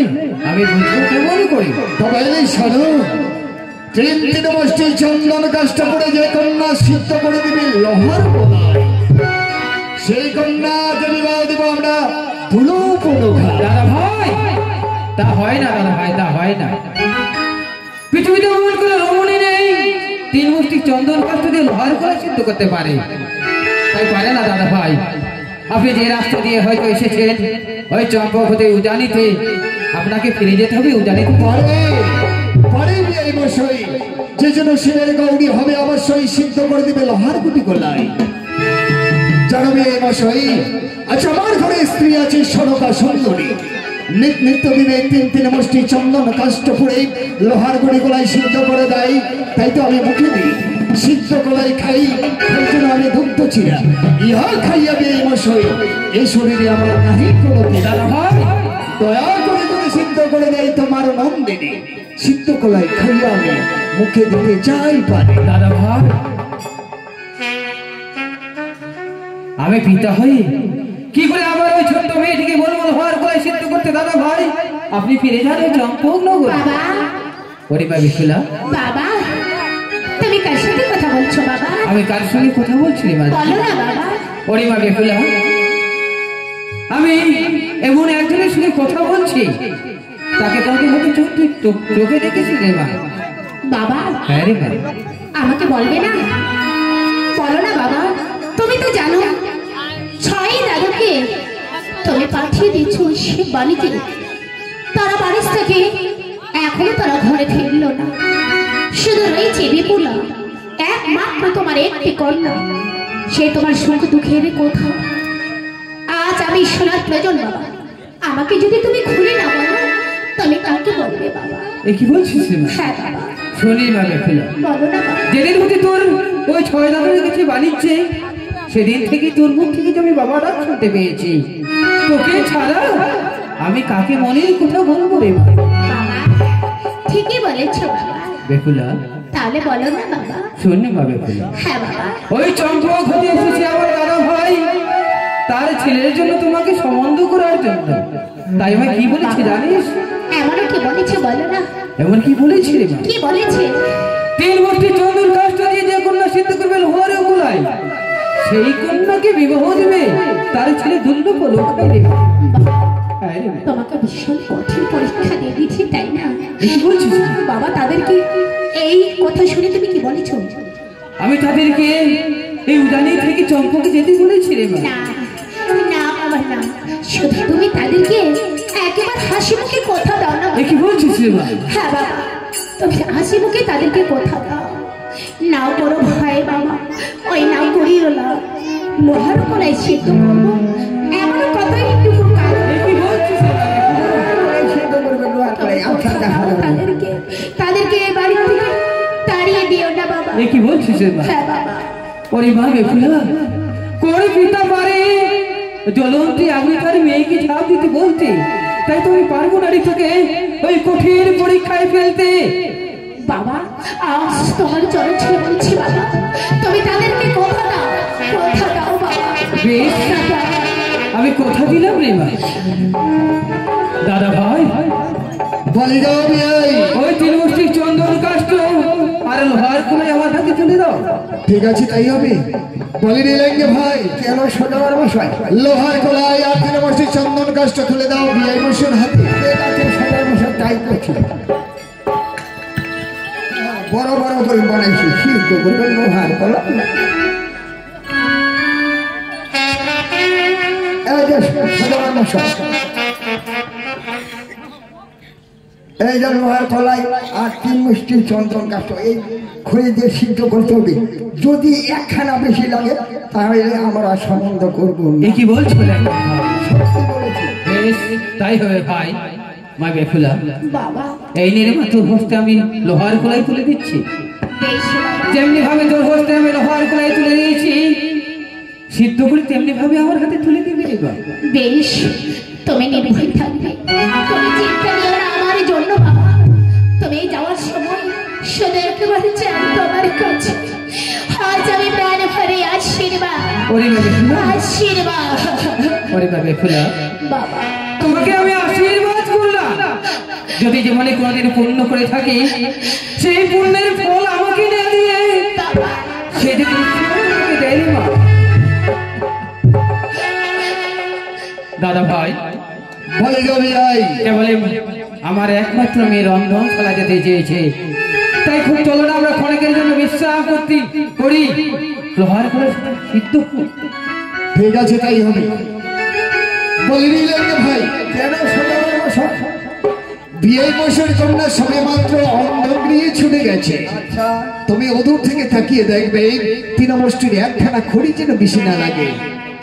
আমি বুঝবো কেমন করি? তবে এই শোনো, তিন মুষ্টি চন্দন কাষ্ঠ করে যে কন্যা সিদ্ধ করে দিবে লোহার পোড়ায়, সেই কন্যা যে বিবাহ দিব আমরা ধুলো পোড়ো। দাদা ভাই, তা হয় না দাদা ভাই, তা হয় না। পৃথিবীতে এমন কোনো রমণী নেই তিন মুষ্টি চন্দন কাষ্ঠ দিয়ে লোহার কলা সিদ্ধ করতে পারে। তাই পারে না দাদা ভাই। আপনি যে রাস্তা দিয়ে হয়তো এসেছেন, ওই চম্পক হতে উজানিতে, আপনাকে ফিরে যেতে হবে উজানিতে। পারেনি এই মশাই, যে জন্য শিবের গৌরী হবে অবশ্যই সিদ্ধ করে দিবে লোহার গুটি গোলায়। জানবে এই মশাই, আচ্ছা আমার ঘরে স্ত্রী আছে সনকা সুন্দরী, নিত্য দিনে তিন মুষ্টি চন্দন কাষ্ঠ পুড়ে লোহার গুড়ি গোলায় সিদ্ধ করে দেয়। তাই তো আমি মুখে দিই সিদ্ধ গোলায় খাই, তাই জন্য আমি দুগ্ধ চিরা ইহা খাইয়াবে এই মশাই। এই শরীরে আমার নাহি কোনো দাদা ভাই, দয়া করে যদি সিদ্ধ করে দেয় তোমার নন্দিনী, সিদ্ধ গোলায় খাইয়া আমি মুখে দিতে চাই পারি। দাদা ভাই, আমি পিতা হই কি করে আমার ওই ছোট্ট মেয়েটিকে বলবো লোহার কলায় সিদ্ধ করতে? দাদা ভাই, আপনি ফিরে যান ওই চম্পক নগর। বাবা, ওরে বাবি খুলা, বাবা, তুমি কার সাথে কথা বলছো বাবা? আমি কার সঙ্গে কথা বলছি রে মা? বলো না বাবা। ওরে মা বেকুলা, আমি এমন একজনের সঙ্গে কথা বলছি, তাকে কাউকে হয়তো চোখে দেখেছি রে মা। বাবা, হ্যাঁ রে মা। আমাকে বলবে না? বলো না বাবা। তুমি তো জানো ছয় দাদুকে তুমি পাঠিয়ে দিচ্ছ সে বাড়িতে, তারা বাড়ি থেকে এখনো তারা ঘরে ফিরলো না। শুধু রয়েছে বিপুলা, একমাত্র তোমার একটি কন্যা, সে তোমার সুখ দুঃখের কথা আজ আমি শোনার প্রয়োজন বাবা। আমাকে যদি তুমি খুলে না বলো তাহলে কাকে বলবে বাবা? এ কি বলছিস রে মা? হ্যাঁ বাবা, শুনি মা বেকুলা, বলো না বাবা। যেদিন হতে তোর ওই ছয় দাদুর কাছে বানিচ্ছে, সেদিন থেকে তোর মুখ থেকে আমি বাবা ডাক শুনতে পেয়েছি। তোকে ছাড়া আমি কাকে মনের কথা বলবো রে মা? বাবা, ঠিকই বলেছো বাবা। বেকুলা, তাহলে বলো না বাবা। শুনি মা বেকুলা, হ্যাঁ বাবা। ওই চম্পক হতে এসেছে আমার দাদা ভাই তার ছেলের জন্য তোমাকে সম্বন্ধ করার জন্য। তাই আমি কি বলেছি জানিস? এমনও কি বলেছে বলো না। এমন কি বলেছি রে মা? কি বলেছে? তিন মুষ্টি চন্দন কাষ্ঠ দিয়ে যে কন্যা সিদ্ধ করবে লোহার গোলায়, সেই কন্যাকে বিবাহ দেবে তার ছেলে দুর্লভ লোকায় রে। হ্যাঁ রে মা। তোমাকে ভীষণ কঠিন পরীক্ষা দিয়ে দিচ্ছি তাই না? কি বলছিস বাবা? তাদেরকে এই কথা শুনে তুমি কি বলেছো? আমি তাদেরকে এই উদানি থেকে চম্পকে যেতে বলেছি রে মা। না না বাবা না, শুধু তুমি তাদেরকে একেবারে হাসি মুখে কথা দাও না। এ কি বলছিস রে মা? হ্যাঁ বাবা, তুমি হাসি মুখে তাদেরকে কথা দাও। নাও বড় ভাই বাবা, ওই নাও করিও না লোহার কলাই সিদ্ধ করবো এমন কথাই একটু এ কি বলছিস রে মা? তাদেরকে বাড়ি থেকে তাড়িয়ে দিও না বাবা। এ কি বলছিস রে মা? হ্যাঁ বাবা। ওরে মা বেকুলা, কোন পিতা পারে জ্বলন্তি আগুনে তার মেয়েকে ঝাঁপ দিতে বলতে? তাই তো আমি পারবো না রে তোকে ওই কঠিন পরীক্ষায় ফেলতে। বাবা, আজ তোমার চরণ ছুঁয়ে বলছি বাবা, তুমি তাদেরকে কথা দাও বাবা। বেশ, আমি কথা দিলাম রে মা। দাদা ভাই, বলি দাও বিয়াই। ওই তিন মুষ্টি চন্দন কাষ্ঠ আর লোহার কলাই আমার হাতে তুলে দাও। ঠিক আছে, তাই হবে। বলি দিলেন ভাই, কেন সদাগর মশাই লোহার কলাই আর তিন মুষ্টি চন্দন কাষ্ঠ তুলে দাও বিয়াই মশাইয়ের হাতে। ঠিক আছে সদাগর মশাই, তাই করছি। বড় বড় করে বানাইছি, সিদ্ধ করবে লোহার কলাই। আগে সদাগর মশাই এই যে লোহার কলাই আর 3 মুষ্টি চন্দন কাঠ এই খড়ি দিয়ে সিদ্ধ করতে হবে। যদি একখানা বেশি লাগে তাহলে আমরা সম্বন্ধ করবো এ কি বলছো সত্যি বলেছি। বেশ তাই হবে ভাই। মা বেফুলা বাবা এই নিয়ে মা তোর হস্তে আমি লোহার কলাই তুলে দিচ্ছি। বেশ বাবা। যেমনি ভাবে তোর হস্তে আমি লোহার কলাই তুলে দিয়েছি সিদ্ধ করে তেমনি ভাবে আমার হাতে তুলে দিবি রে বাবা। বেশ তুমি নির্ভয় থাকবে, তুমি চিন্তা নিও না আমার জন্য বাবা। তুমি যাওয়ার সময় শুধু একেবারে চাই তোমার কাছে আজ আমি প্রাণ ভরে আশীর্বাদ ওরে মা বেফুলা আশীর্বাদ ওরে মা বেফুলা বাবা। তোমাকে আমি আশীর্বাদ করলাম যদি জীবনে কোনোদিন পূর্ণ করে থাকি সেই পুণ্যের ফল আমাকে না দিয়ে বাবা সেটা তুমি দেয় মা। দাদা ভাই বলে যাবি আই কেবলে আমার একমাত্র মেয়ে রন্ধনশালা যেতে চেয়েছে, তাই খুব চলো না আমরা ক্ষণিকের জন্য বিশ্রাম করি লোহার করে সিদ্ধ করি। ঠিক আছে তাই হবে। বলিনি লাগে ভাই কেন সদাগর মশাই বিয়ে বছর কন্যা সবে মাত্র অন্ধগৃহে ছুটে গেছে। তুমি অদূর থেকে তাকিয়ে দেখবে 3 মুষ্টির একখানা খড়ি যেন বেশি না লাগে।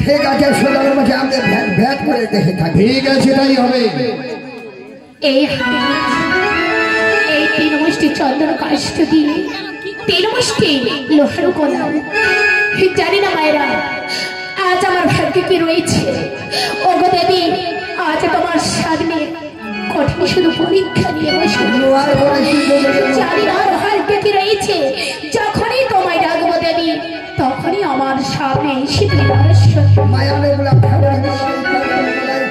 ঠিক আছে সদাগর মশাই আমাদের ভ্যাট করে দেখে থাকি। ঠিক আছে তাই হবে। এই এই 3 মুষ্টি চন্দন কাষ্ঠ দিয়ে 3 মুষ্টি লোহার কলাম। জানি না মায়েরা আজ আমার ভাগ্যে কি রয়েছে। ওগো দেবী আজ তোমার সামনে কঠিন শুধু পরীক্ষা নিয়ে বসে লোহার কলাই সিদ্ধ করে জানি না ভাগ্যে কি রয়েছে। যখনই তোমায় ডাকবো দেবী তখনই আমার সামনে শীতল মায়া এগুলা খাবার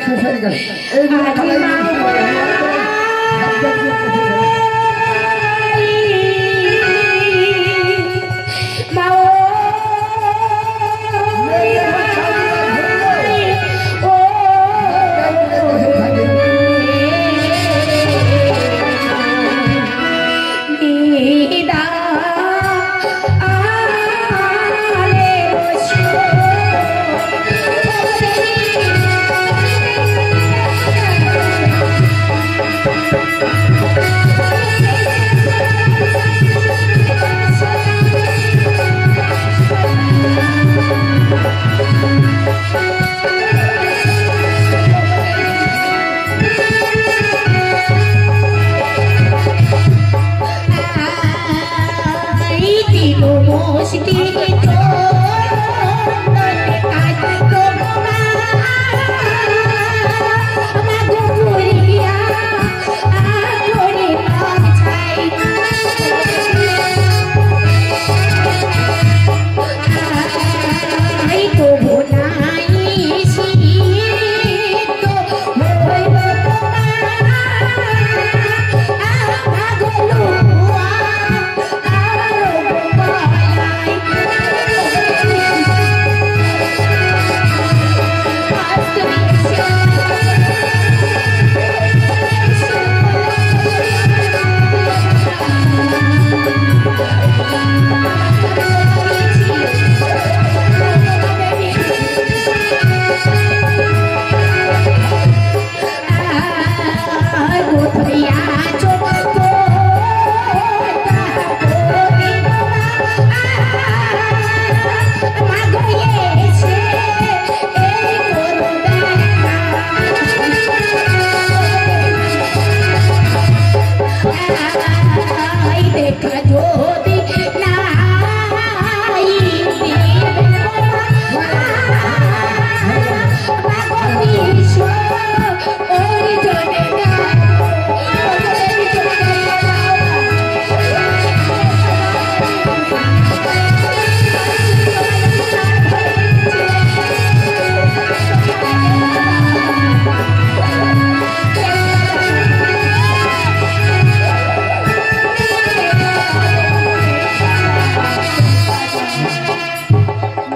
শেষ হয়ে গেল। এইগুলো খালাই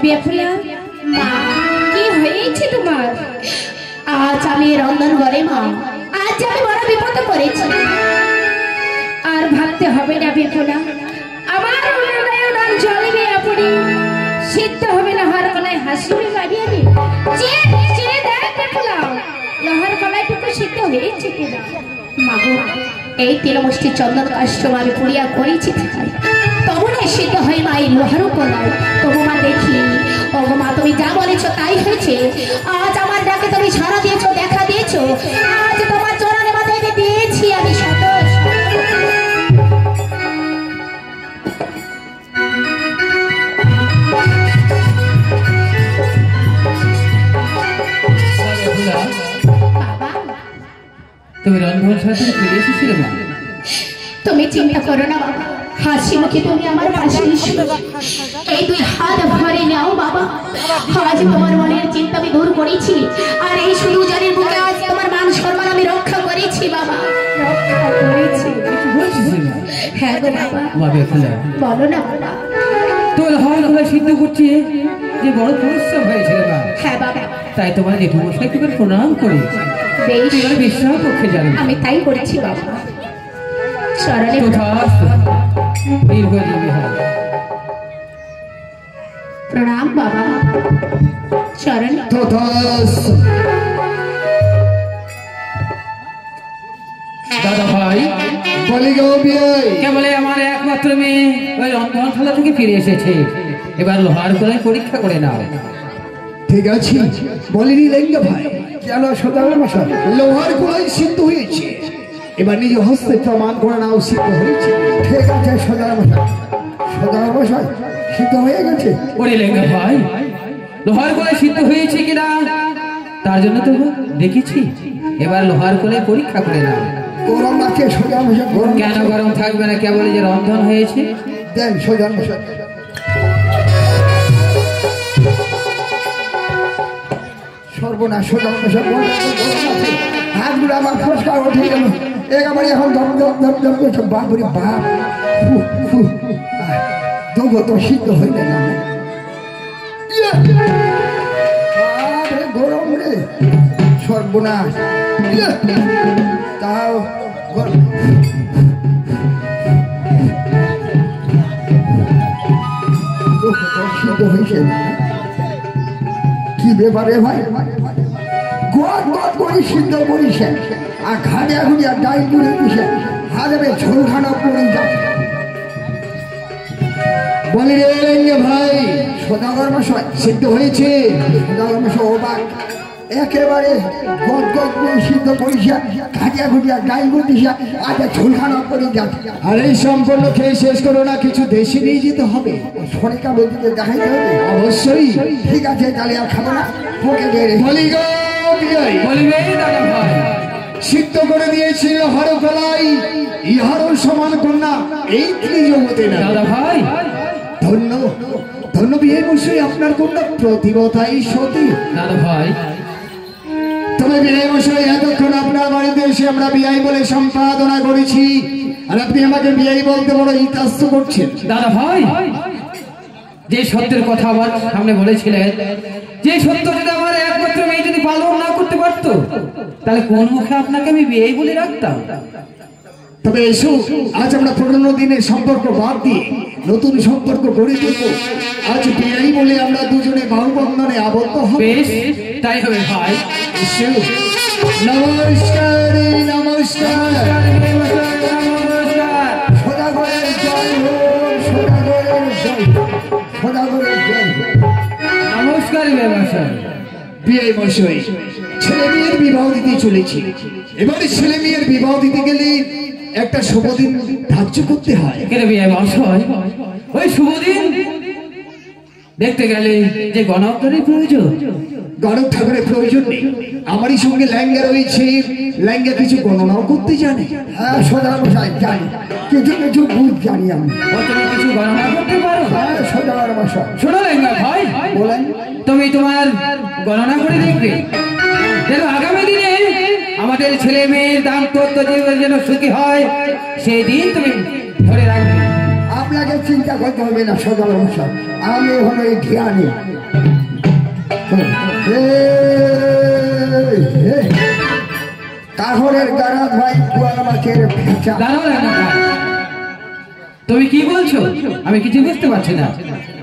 বেফুলা মা কি হয়েছে তোমার? আজ আমি রন্ধন ঘরে মা আজ আমি বড় বিপদ করেছি। আর ভাবতে হবে না বেফুলা, আমার উন্নয়ন জ্বলবে আপনি সিদ্ধ হবে না হার কোনায় হাসি বাড়িয়ে দিন। চেয়ে দেখ এই তিলমুষ্টি চন্দন কাষ্টম আমি পুড়িয়া করেছি তবু না সিদ্ধ হয় মা এই লোহারও কলায়। তবু মা দেখি ও মা তুমি যা বলেছ তাই হয়েছে। আজ আমার ডাকে তুমি সাড়া দিয়েছো, দেখা দিয়েছো। আজ তোমার চরণে মাথায় দিয়েছি আমি শত তুমি রন্ধন সাথে ফিরে এসেছিলে মা। তুমি চিন্তা করো না বাবা, হাসি মুখে তুমি আমার পাশে এসো। এই দুই হাত ভরে নাও বাবা। আজ তোমার মনের চিন্তা আমি দূর করেছি, আর এই শুধু জানের বুকে আজ তোমার মান সম্মান আমি রক্ষা করেছি বাবা, রক্ষা করেছি। হ্যাঁ গো বাবা। বলো না বাবা। তোর হয় না সিদ্ধ করছে যে বড় পরিশ্রম হয়েছে মা। হ্যাঁ বাবা। তাই তোমার জেঠুমশাইকে এবার প্রণাম করি, বিশ্বাস পক্ষে জানি আমি তাই করেছি বাবা। চরণে প্রণাম বাবা, চরণ। দাদা ভাই কেবলে আমার একমাত্র মেয়ে ওই রন্ধনশালা থেকে ফিরে এসেছে, এবার লোহার কলায় পরীক্ষা করে নাও। ঠিক আছে বলিনি লেঙ্গা ভাই, কেন লোহার কলাই সিদ্ধ হয়েছে, এবার নিজ হস্তে প্রমাণ করে নাও সিদ্ধ হয়েছে। ঠিক আছে সদার মশাই সিদ্ধ হয়ে গেছে। ওরে লেঙ্গা ভাই, লোহার কলাই সিদ্ধ হয়েছে কিনা তার জন্য তো দেখেছি, এবার লোহার কলাই পরীক্ষা করে নাও। গরম আছে সদার মশাই? কেন গরম থাকবে না, কেবল যে রন্ধন হয়েছে। দেন সদার মশাই। সর্বনাশ সদার মশাই, হাতগুলো আমার ফসকা উঠে গেল একেবারে, এখন দম দম দম দম করছে। বাপরে বাপ, তবু তো সিদ্ধ হইলে না গরম রে, সর্বনাশ। তাও সিদ্ধ হয়েছে। কি ব্যাপারে ভাই, গদ গদ করে সিদ্ধ করিছে, আর ঘাড়ে এখন আর ডাইল করে দিছে, হাজারে ঝোলখানা পড়ে যায়। বলি রে ভাই, সদাগর মশাই সিদ্ধ হয়েছে। সদাগর মশাই অবাক, একেবারে গদ গদ করে সিদ্ধ করিছে, ঘাটিয়া ঘুটিয়া ডাইল করে দিছে, আর ঝোলখানা পড়ে যাচ্ছে। আর এই সম্পূর্ণ খেয়ে শেষ করো না, কিছু দেশে নিয়ে যেতে হবে। সরকার বলতে দেখাইতে হবে অবশ্যই। ঠিক আছে তাহলে আর খাবো না, বলি গো সিদ্ধ করে দিয়েছিল হর কলাই, ইহারও সমান কন্যা এই ত্রিজগতে না। দাদা ভাই ধন্য ধন্য বিয়ে মশাই, আপনার কন্যা প্রতিভতাই সতী। দাদা ভাই তবে বিয়ে মশাই, এতক্ষণ আপনার বাড়িতে এসে আমরা বিয়াই বলে সম্পাদনা করেছি, আর আপনি আমাকে বিয়াই বলতে বড় ইতস্ত করছেন। দাদা ভাই, যে সত্যের কথা আমার সামনে বলেছিলেন, যে সত্য যদি আমার একমাত্র মেয়ে যদি পালন না করতে পারতো, তাহলে কোন মুখে আপনাকে আমি বিয়ে বলে রাখতাম। তবে এসো, আজ আমরা পুরনো দিনের সম্পর্ক বাদ দিয়ে নতুন সম্পর্ক গড়ে তুলব। আজ বিয়াই বলে আমরা দুজনে বাহুবন্ধনে আবদ্ধ হব। বেশ, তাই হবে ভাই। এসো। নমস্কার নমস্কার। সদাগরের জয় হোক, সদাগরের জয়, সদাগরের জয়। নমস্কার মশাই। বিয়ে মশাই, ছেলে মেয়ের বিবাহ দিতে চলেছি। এবারে ছেলে মেয়ের বিবাহ দিতে গেলে একটা শুভদিন ধার্য করতে হয়। বিয়ে মশাই, ওই শুভদিন দেখতে গেলে যে গণকদারের প্রয়োজন। গণক ঠাকুরের প্রয়োজন নেই, আমারই সঙ্গে ল্যাঙ্গা রয়েছে, ল্যাঙ্গা কিছু গণনাও করতে জানে। হ্যাঁ সদা মশাই জানি, কিছু কিছু ভূত জানি আমি। তুমি কিছু গণনা করতে পারো? হ্যাঁ সদা মশাই। শোনো ল্যাঙ্গা ভাই, বলেন। তুমি তোমার গণনা করে দেখবে, যেন আগামী দিনে আমাদের ছেলে মেয়ের দাম্পত্য জীবন যেন সুখী হয়, সেই দিন তুমি ধরে রাখবে। আপনাকে চিন্তা করতে হবে না সদা মশাই, আমি হলো এই জ্ঞানী। কাহরের গারাত ভাই, কুয়ার মাছের ভেজা। তুমি কি বলছো? আমি কিছু বুঝতে পারছি না।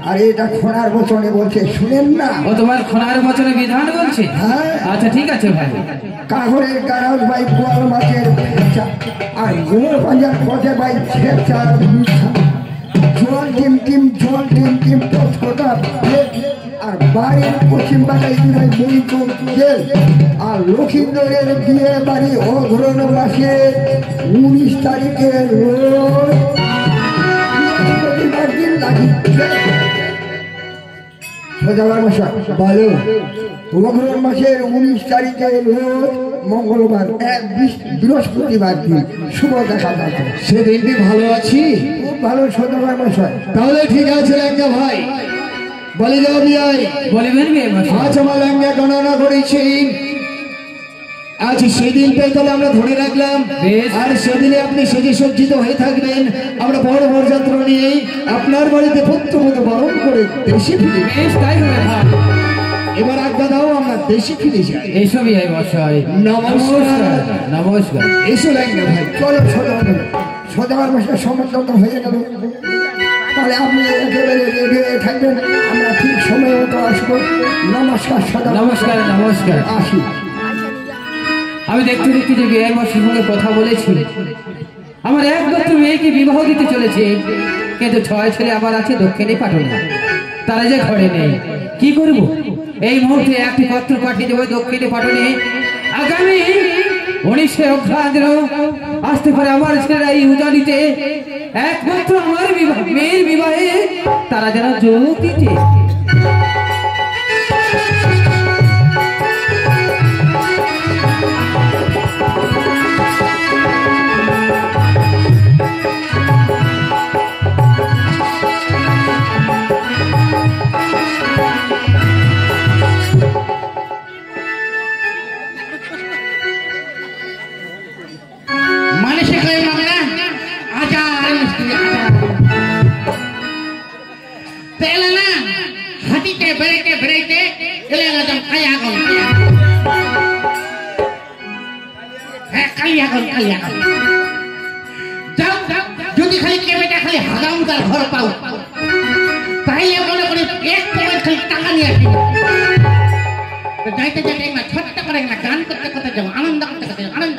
আর এটা খোনার বচনে বলছে, শুনেন না? ও তোমার খোনার বচনে বিধান বলছে? হ্যাঁ। আচ্ছা ঠিক আছে ভাই। কাগরের গারাজ ভাই গোয়াল মাছের ফেঁচা, আর গোমর পাঞ্জার কটে ভাই ছেঁচা মিঠা, জল টিম টিম জল টিম টিম পচকটা প্লেট, আর বাড়ির পশ্চিম বাটাই দিনাই বই তেল, আর লক্ষিন্দরের বিয়ে বাড়ি অঘ্রণ মাসের 19 তারিখে রোজ রবিবার দিন লাগিয়ে সদাগর মশাই বলো। অঘ্রণ মাসের 19 তারিখে রোজ মঙ্গলবার, বৃহস্পতিবার দিন শুভ দেখা যাচ্ছে। সেদিনটি ভালো আছি, খুব ভালো সদাগর মশাই। তাহলে ঠিক আছে ল্যাঙ্গা ভাই, বলে যাও বিয়াই। বলিবেন বিয়ে মশাই? আজ আমার ল্যাঙ্গা গণনা করেছি, আজ সেদিনটাই তাহলে আমরা ধরে রাখলাম। বেশ। আর সেদিনে আপনি সেজে সজ্জিত হয়ে থাকবেন, আমরা বড় বরযাত্রা নিয়ে আপনার বাড়িতে পুত্রবধূ বরণ করে দেশে ফিরে। বেশ তাই হবে ভাই। এবার আজ্ঞা দাও, আমরা দেশে ফিরে যাই। এসো বিয়ে মশাই। নমস্কার। নমস্কার। এসো ল্যাঙ্গা ভাই। চলো সদাগর মশাই সমর্থন হয়ে গেল। তাহলে আপনি একেবারে রেডি হয়ে থাকবেন, আমরা ঠিক সময় মতো আসবো। নমস্কার সদাগর। নমস্কার নমস্কার। আসি। আমি দেখতে দেখতে যে বিয়ের মশাইর সঙ্গে কথা বলেছি, আমার একমাত্র মেয়েকে বিবাহ দিতে চলেছে, কিন্তু 6 ছেলে আমার আছে দক্ষিণে পাঠানো, তারা যে ঘরে নেই। কি করব? এই মুহূর্তে একটি পত্র পাঠিয়ে দেবো দক্ষিণে পাঠানে, আগামী 19 অগ্রহায়ণ আসতে পারে আমার ছেলেরা এই উজানিতে, একমাত্র আমার মেয়ের বিবাহে তারা যেন যোগ দিতে। যদি খালি কেবেটা খালি হারাম তার ঘর পাও, তাইলে মনে করি এক পয়েন্ট খালি টাকা নিয়ে আসবি। যাইতে যাইতে না ছোট্ট করে না গান করতে করতে যাবো, আনন্দ করতে করতে আনন্দ।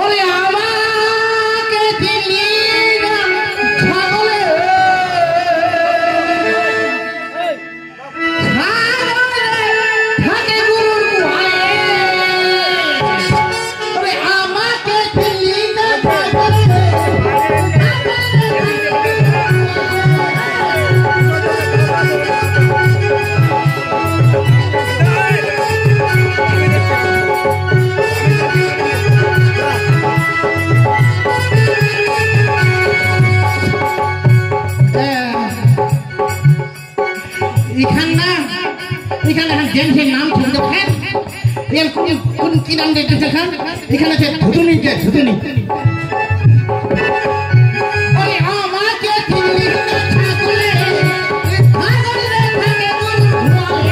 ওরে আমাকে দিলি না ছাগলে, থাকে গুরুর গুহায়। ওরে আমাকে দিলি না ছাগলে, এখানে জেন্টসের নাম শুনতে পারেন, এর কোন কি নাম দিতেছে খান? এখানে আছে ধুতুনি, যে ধুতুনি। ওরে আমাকে দিলি না ছাগলে, ছাগলে থাকে গুরুর গুহায়।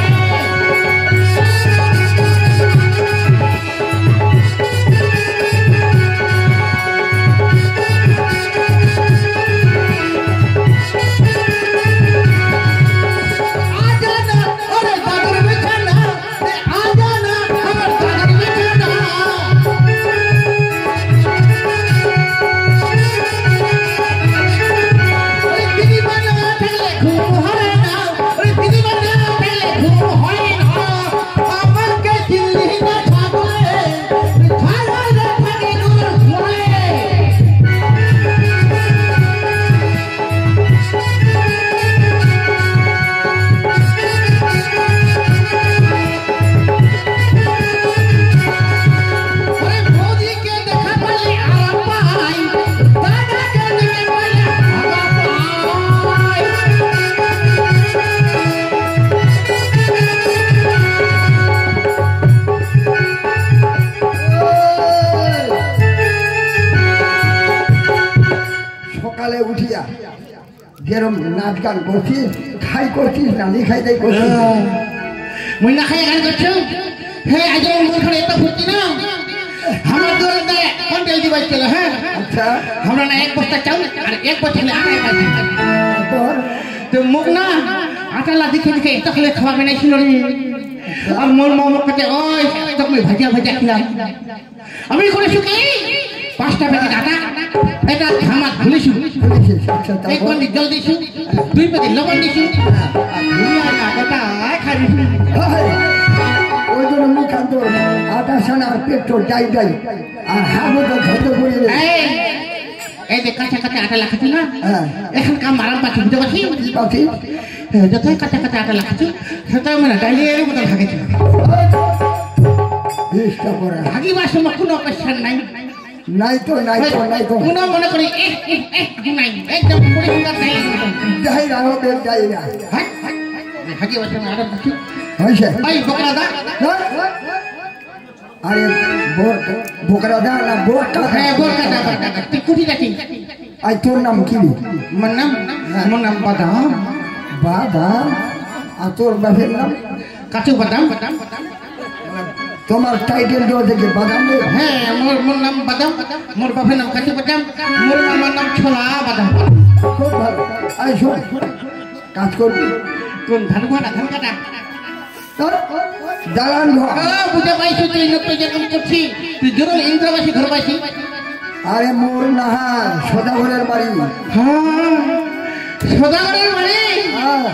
যেরকম নাচ গান করছিস, খাই করছিস না লিখাই তাই করছিস, মুই না খাই গান করছো। হে আজ মন খানে এত ফুটি না, चलो है अच्छा हमरा ना एक बस्ता चावल और एक बस्ता ले आटा खाई तो मुक ना आटा ला दिखे दिखे तक ले खावा में नहीं सुनो रे और मोर मोर कहते ओए तक में भजिया भजिया खिला अभी कोने सुके पांचटा पैकेट आटा এটা ধামা খুলিছো এক বন্দি জল দিছো দুই পেটি লবণ দিছো দুনিয়া না কথা খাবি ওই জন্য মুখান্ত আটা সানা পেট্রোল যাই যাই আর হাবো তো ধরতে পড়ে এই যে কাঁচা কাঁচা আটা লাগাচ্ছি না এখন কাম আরাম পাচ্ছি বুঝতে পারছি পাচ্ছি যতই কাঁচা কাঁচা আটা লাগাচ্ছি সেটা মানে ডাইলের মতো ভাগেছি চেষ্টা করে ভাগিবার সময় কোনো কোয়েশ্চেন নাই নাই তো নাই তো নাই তো কোনো মনে করি নাই একদম পরিষ্কার যাই রাখো যাই না ভাগিবার সময় আরাম পাচ্ছি হয়েছে ভাই বকরা দা আরে বোকরা দা না বোরকা হ্যাঁ বকরা দা তুই কুটি রাখি আই তোর নাম কি মোর নাম বাদাম বাদাম আর তোর বাপের নাম কাচু বাদাম তোমার টাইটেল দেওয়া থেকে বাদাম রে হ্যাঁ মোর নাম বাদাম মোর বাপের নাম কাচু বাদাম মোর মামার নাম ছোলা বাদাম খুব ভালো আই শোন কাজ করবি কোন ধান কাটা দালান ঘর বুঝে পাইছো তুই নতুন যেরকম করছি তুই জরুর ইন্দ্রবাসী ঘর পাইছি আরে মোর না সদাগরের বাড়ি হ্যাঁ সদাগরের বাড়ি হ্যাঁ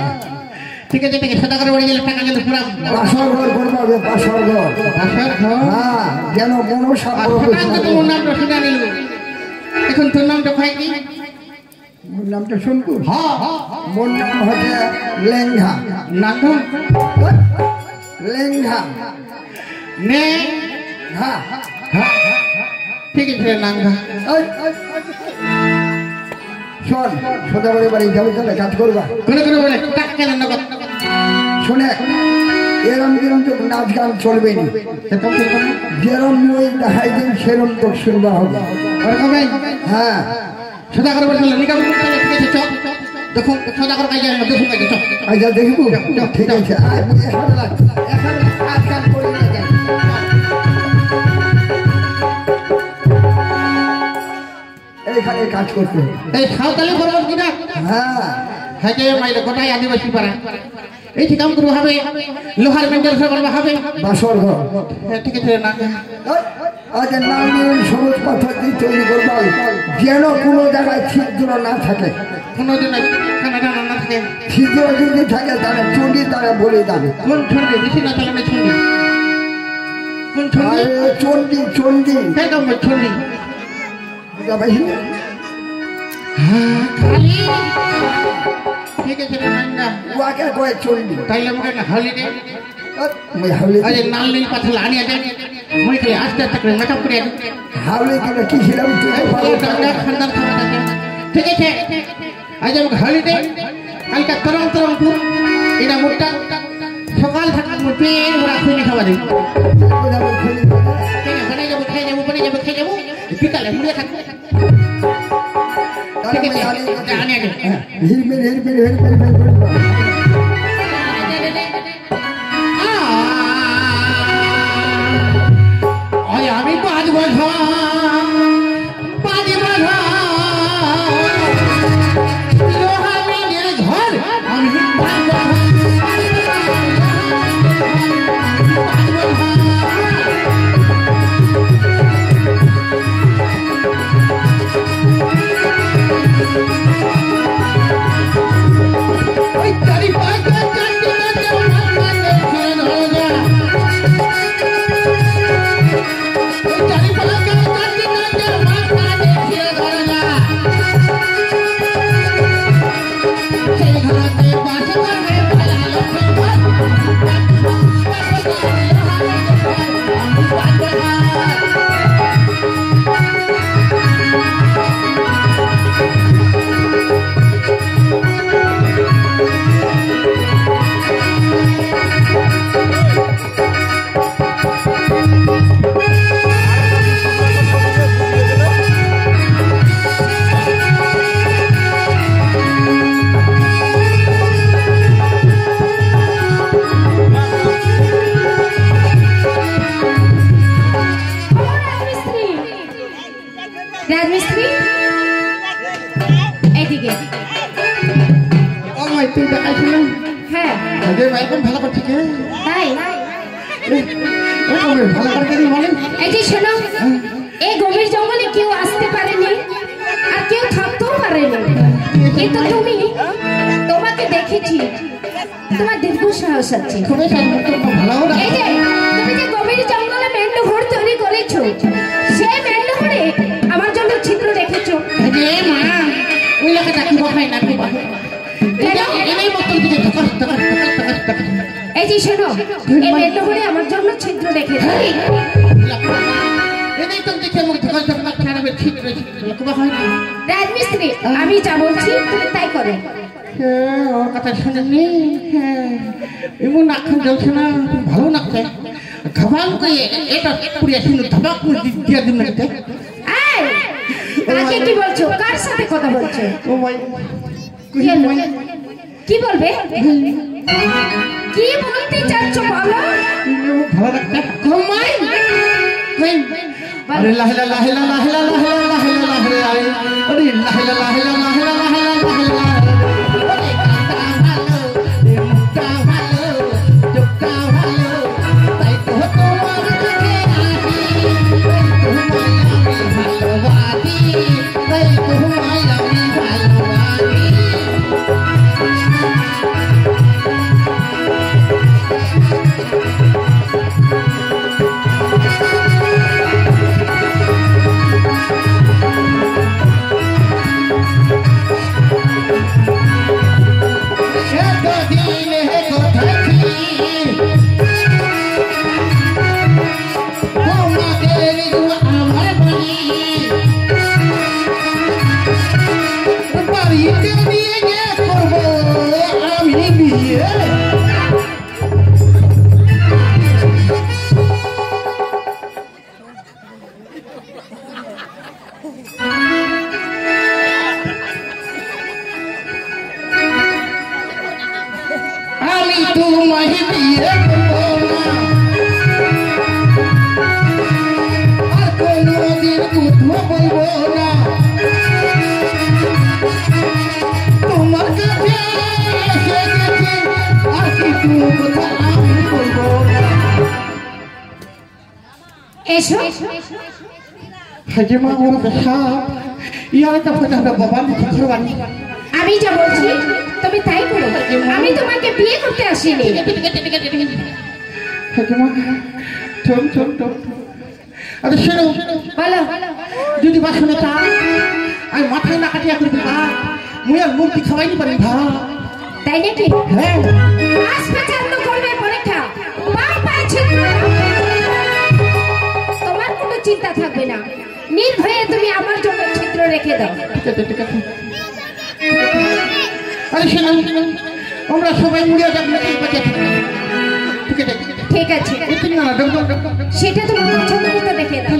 ঠিক আছে সদাগরের বাড়ি গেলে টাকা গেলে পুরা পাশর ঘর করবো পাশর ঘর হ্যাঁ যেন মনসা তোর নাম শুনে নিল এখন তোর নামটা খাই কি মোর নামটা শুনবো হ্যাঁ মোর নাম হচ্ছে লেঙ্ঘা নাম লেঙ্ঘা নে হ্যাঁ ঠিক আছে নাম শোন সদাগরের বাড়ি যাবে তাহলে কাজ করবা কোনো বলে টাকা কেন নগদ শোনে এরম যেরম তো নাচ গান চলবে না যেরম ওই দেখাই দিন সেরম তো শুনবা হবে হ্যাঁ সদাগর বলে নিকাম ঠিক আছে চল দেখো সদাগর কাজে দেখো কাজে চল আচ্ছা দেখবো ঠিক আছে এখানে কাজ কাজ করে না যাই এইখানে কাজ করতে এই সাঁওতালি করবো কিনা হ্যাঁ হ্যাঁ যে মাইলে গোটাই আদিবাসী পাড়া এই কাম করবো হবে লোহার মেন্টাল করবো হবে বাসর ঘর ঠিক আছে না আজ নাম সবুজ পাথর দিয়ে তৈরি করবো যেন কোনো জায়গায় ছিদ্র না থাকে কোনোদিন কানাডা না থাকে ছিদ্র যদি থাকে তারা চুরি তারা বলে যাবে কোন ঠন্ডি বেশি না চালানো ঠন্ডি কোন ঠন্ডি চন্ডি চন্ডি একদম ঠন্ডি খালি ঠিক আছে ওয়াকে কয়ে চন্ডি তাইলে আমাকে হলিডে হাউলি আরে নাল নীল পাথর আনিয়া দেন মই খালি আস্তে আস্তে করে মেকআপ করে হাউলি কিনা কি ছিলাম খান্দার খাওয়া থাকে ঠিক আছে আজ আমাকে হলিডে কালকে তরমপুর এটা মোটা সকাল থাকা পেট ভরা খুঁজে খাওয়া দেয় বানাই যাবো খেয়ে যাবো বিকালে মুড়ে থাকবো আনিয়া দেন হিরবির আমি পাঁচ বছর লোহামিনের ঘর আমি চারি পাঁচ রাজমিস্ত্রি এইদিকে। ও মাই তুই দেখাইছিল হ্যাঁ যে একদম ভালো করছে কে তাই ভালো করে বলেন। এই যে শোনো, এই গভীর জঙ্গলে কেউ আসতে পারেনি আর কেউ থাকতেও পারেনি, কিন্তু তোমাকে দেখেছি, তোমার দীর্ঘ সাহস আছে। খুবই ভালো এই যে তুমি যে গভীর জঙ্গলে মেন্ডু ঘর তৈরি করেছো, সেই মেন্ডু ঘরে আমার জন্য ছিদ্র রেখেছো। মা ওই লোকে ডাকি বসাই না এই মতন দিকে এই যে শোনো, এই মেন্ডু ঘরে আমার জন্য ছিদ্র রেখেছো। রাজমিস্ত্রি আমি যা বলছি তুমি তাই করো। ওর কথা শুনেননি? এমন নাকখান জ্বলছে না, ভালো নাকছে ঘাবাং করে এটা পুড়িয়া শুনে ধাবাক করে দিয়া দিন না কাকে কি বলছো? কার সাথে কথা বলছো? ও ভাই কি বলবে? কি বলতে চাচ্ছ বলো? ভালো লাগছে ঘুমাই আরে লাহিলা লাহিলা লাহিলা লাহিলা লাহিলা লাহিলা আরে লাহিলা লাহিলা লাহিলা লাহিলা লাহিলা এসো। আমি যা বলছি তুমি তাই করো, আমি তোমাকে বিয়ে করতে আসিনি। বলো যদি বাসনে তা আমি মাথায় না কাটিয়া করবি মুই আর মুক্তি খাওয়াইনি পারি ভা তাই নাকি? হ্যাঁ আজ পর্যন্ত করবে পরীক্ষা, পায়ে ছিদ্র, তোমার কোনো চিন্তা থাকবে না, নির্ভয়ে তুমি আমার জন্য ছিদ্র রেখে দাও। ঠিক আছে আরে শোনো আমরা সবাই মুড়িয়া যাবো ঠিক আছে সেটা তোমার পছন্দ মতো রেখে দাও।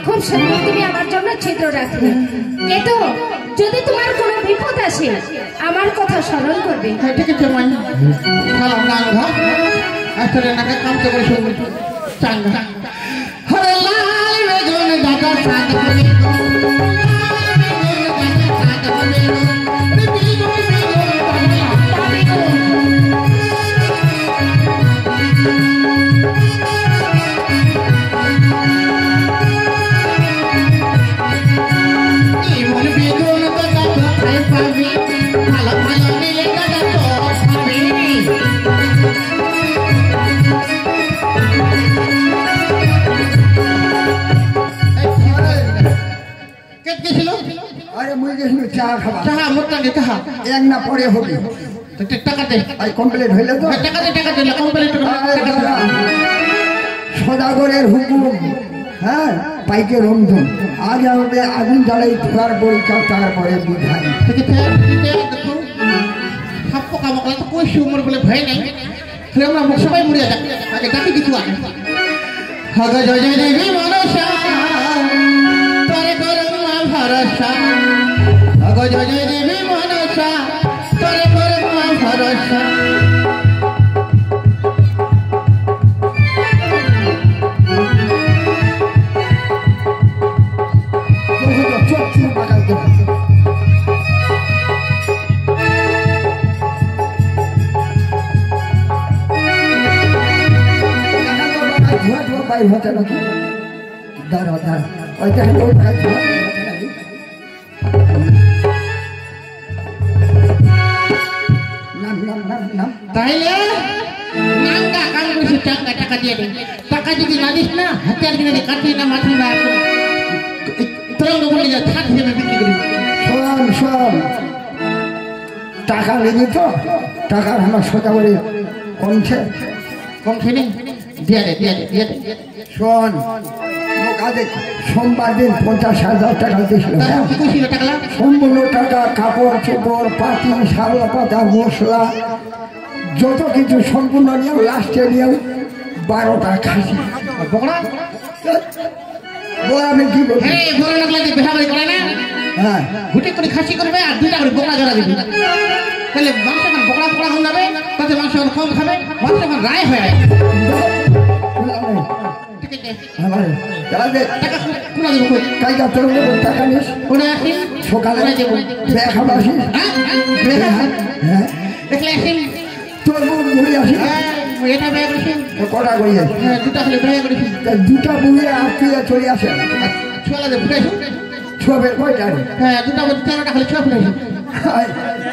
খুব সুন্দর তুমি আমার জন্য ছিদ্র রাখবে, কিন্তু যদি তোমার কোনো বিপদ আসে আমার কথা স্মরণ করবে। ঠিক আছে মাই খালাম নাঙ্গা আসলে নাকে কামতে করে শুনবি চাঙ্গা হরে লাল বেগুন দাদা সাদা চা খাবা টাকা মোটা দে টাকা এক না পরে হবে টাকা দে আর কমপ্লিট হইলে তো টাকা দে কমপ্লিট সদাগরের হুকুম হ্যাঁ পাইকে রন্ধন আজ আমাদের আগুন জ্বালাই ধোয়ার পরীক্ষা তারপরে বিধান ঠিক আছে দেখো সব পোকা মকলা তো কই সুমর বলে ভয় নাই তাহলে আমরা মুখ সবাই মরিয়া যাক আগে ডাকি দিতু আগে হগ জয় জয় দেবী মনসা তোরে করম ভরসা হগ জয় জয় দেবী মনসা তোরে করম ভরসা বাইর হতে নাকি দাঁড়া দাঁড়া ওই দেখেন ওই ভাই নাম নাম নাম নাম তাইলে নাঙ্গা কাল বেশি টাকা দিয়ে দে টাকা যদি না দিস না হাতিয়ার কিনে কাটি না মাথা না তরঙ্গ বলে যা থাক হিসেবে বিক্রি করি শোন শোন টাকা নিবি তো টাকার আমার সোজা করে কমছে কম খেলে দিয়ে দে শোন আজ সোমবার দিন 50,000 টাকা দিয়েছিল কি খুশি টাকা সম্পূর্ণ টাকা কাপড় চোপড় পাটি শালা পাতা মশলা যত কিছু সম্পূর্ণ নিয়ে লাস্টে নিয়ে 12টা খাসি বকরা বল আমি কি বলবো হ্যাঁ বড় লাগলে যে বেহাবাড়ি করে না হ্যাঁ গুটি করে খাসি করবে আর দুটা করে বকরা জড়া দিবি তাহলে মাংস খান বকরা বকরা হয়ে যাবে তাতে মাংস কম খাবে মাংস খান রায় হয়ে ঠিক আছে আমার তাহলে টাকা কোনা দেবো কই কাইটা তোর টাকা নিস কোনা আসি সকালে দেবো বেয়া খাবার আসিস হ্যাঁ দেখলে আসেন তোর বোন ঘুরে আসিস এটা ব্যয় করেছি কটা করি হ্যাঁ দুটা হলে ব্যয় করেছি দুটা বুড়ে আত্মীয় চলে আসে ছোলা দেবো ফুটাইছি ছুয়াবে কয়টা হ্যাঁ দুটা 13টা হলে ছোলা ফুটাইছি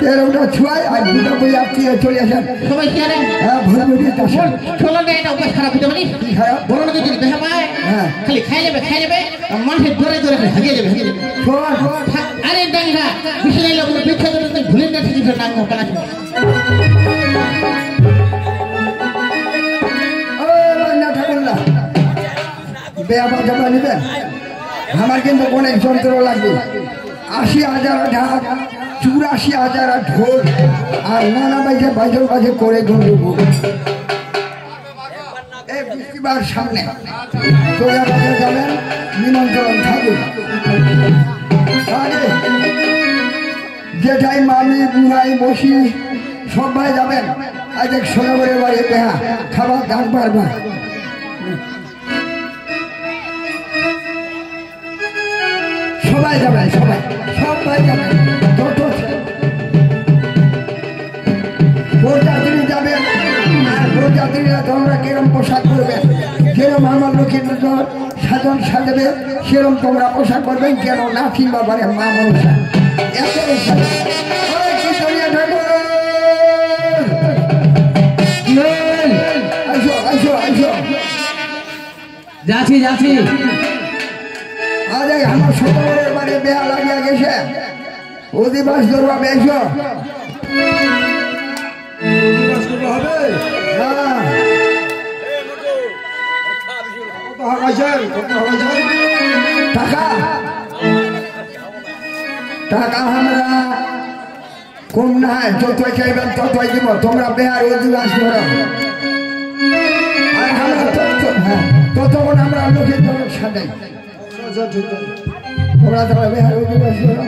তেরোটা ছুয়ায় আর দুটা বুড়ে আত্মীয় চলে আসেন সবাই কি আরে হ্যাঁ ভরভরি আসেন ছোলা নেই এটা উপায় খারাপ হতে পারি খারাপ বড় নদী যদি দেখা পায় হ্যাঁ খালি খাই যাবে মানুষের ধরে ধরে হারিয়ে যাবে শোন আরে ডাঙ্গা বিশাল লোক বিখ্যা ধরে ভুলে না ঠিক আছে নাঙ্গা পালা বেয়াবা জামা নেবেন আমার কিন্তু অনেক যন্ত্র লাগবে 80,000 ঢাক 84,000 ঢোল আর নানা বাজে করে গুনবো এই বৃষ্টিবার সামনে সোজা বাজার যাবেন নিমন্ত্রণ থাকবে আরে যেটাই মামি বুড়াই বসি সবাই যাবেন আজ এক সোনাবরের বাড়ি বেহা খাবার দান পারবা সবাই যাবেন সবাই যাবেন যত বরযাত্রী যাবেন আর বরযাত্রীরা তোমরা কিরম পোশাক করবেন যেরকম আমার লোকের সাজন সাজাবে সেরকম তোমরা পোশাক করবেন কেন নাথি বাবারে মা মনসা এত যাচ্ছি আরে আমার ছোটবেলার বাড়ি বেহা লাগিয়া গেছে অধিবাস ধরবা বেশ টাকা আমরা কম না যতই চাইবেন ততই দিব তোমরা বেহার অধিবাস ধরো আর আমরা ততক্ষণ আমরা লোকের জন্য সাজাই তোমরা তোমরা বেহার অধিবাস ধরো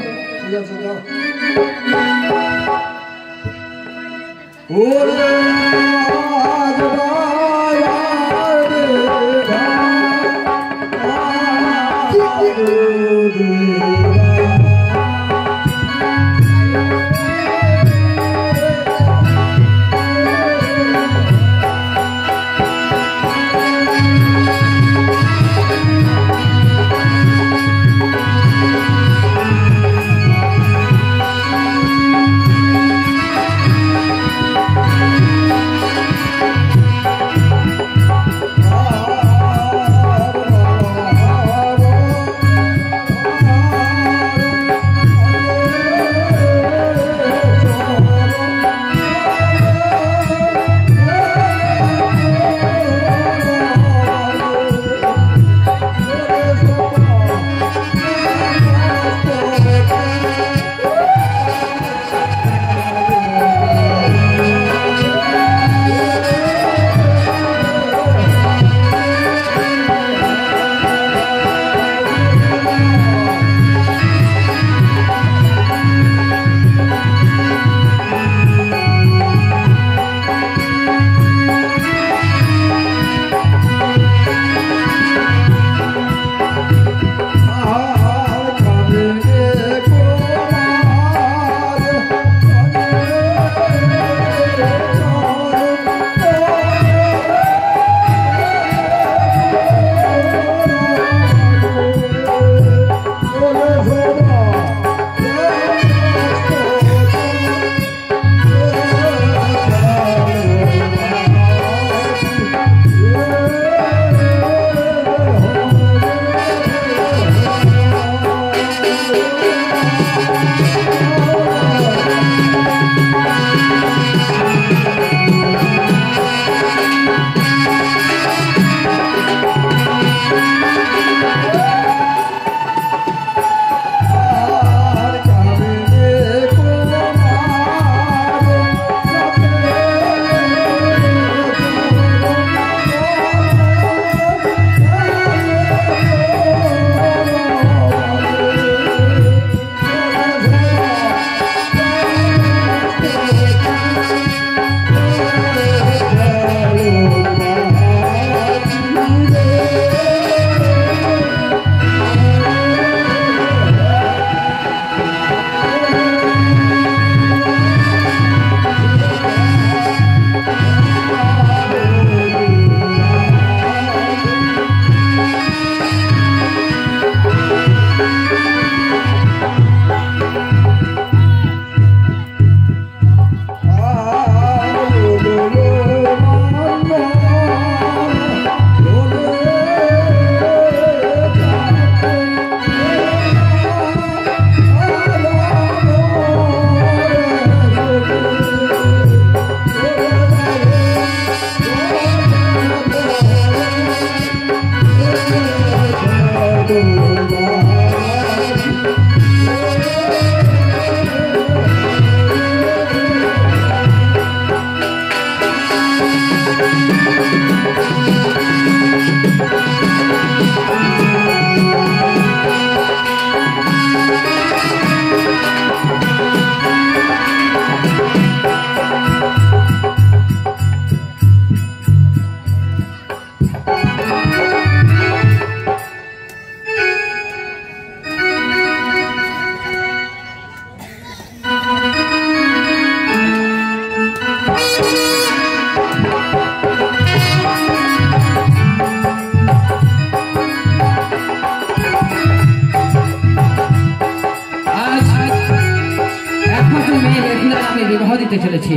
করতে চলেছি,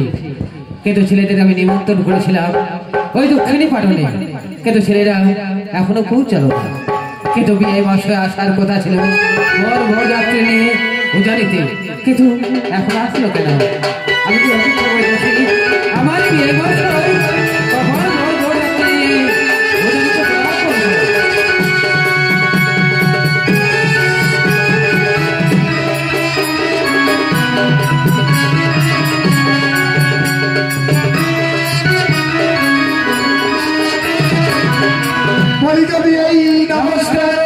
কিন্তু ছেলেদের আমি নিমন্ত্রণ করেছিলাম ওই দক্ষিণী পাটনে, কিন্তু ছেলেরা এখনো পৌঁছালো না। কিন্তু বিয়ে মাসে আসার কথা ছিল ভর যাত্রী নিয়ে উজানিতে, কিন্তু এখন আসলো কেন? আমি কি অপেক্ষা করে বসি আমার বিয়ে মাসে নমস্কার।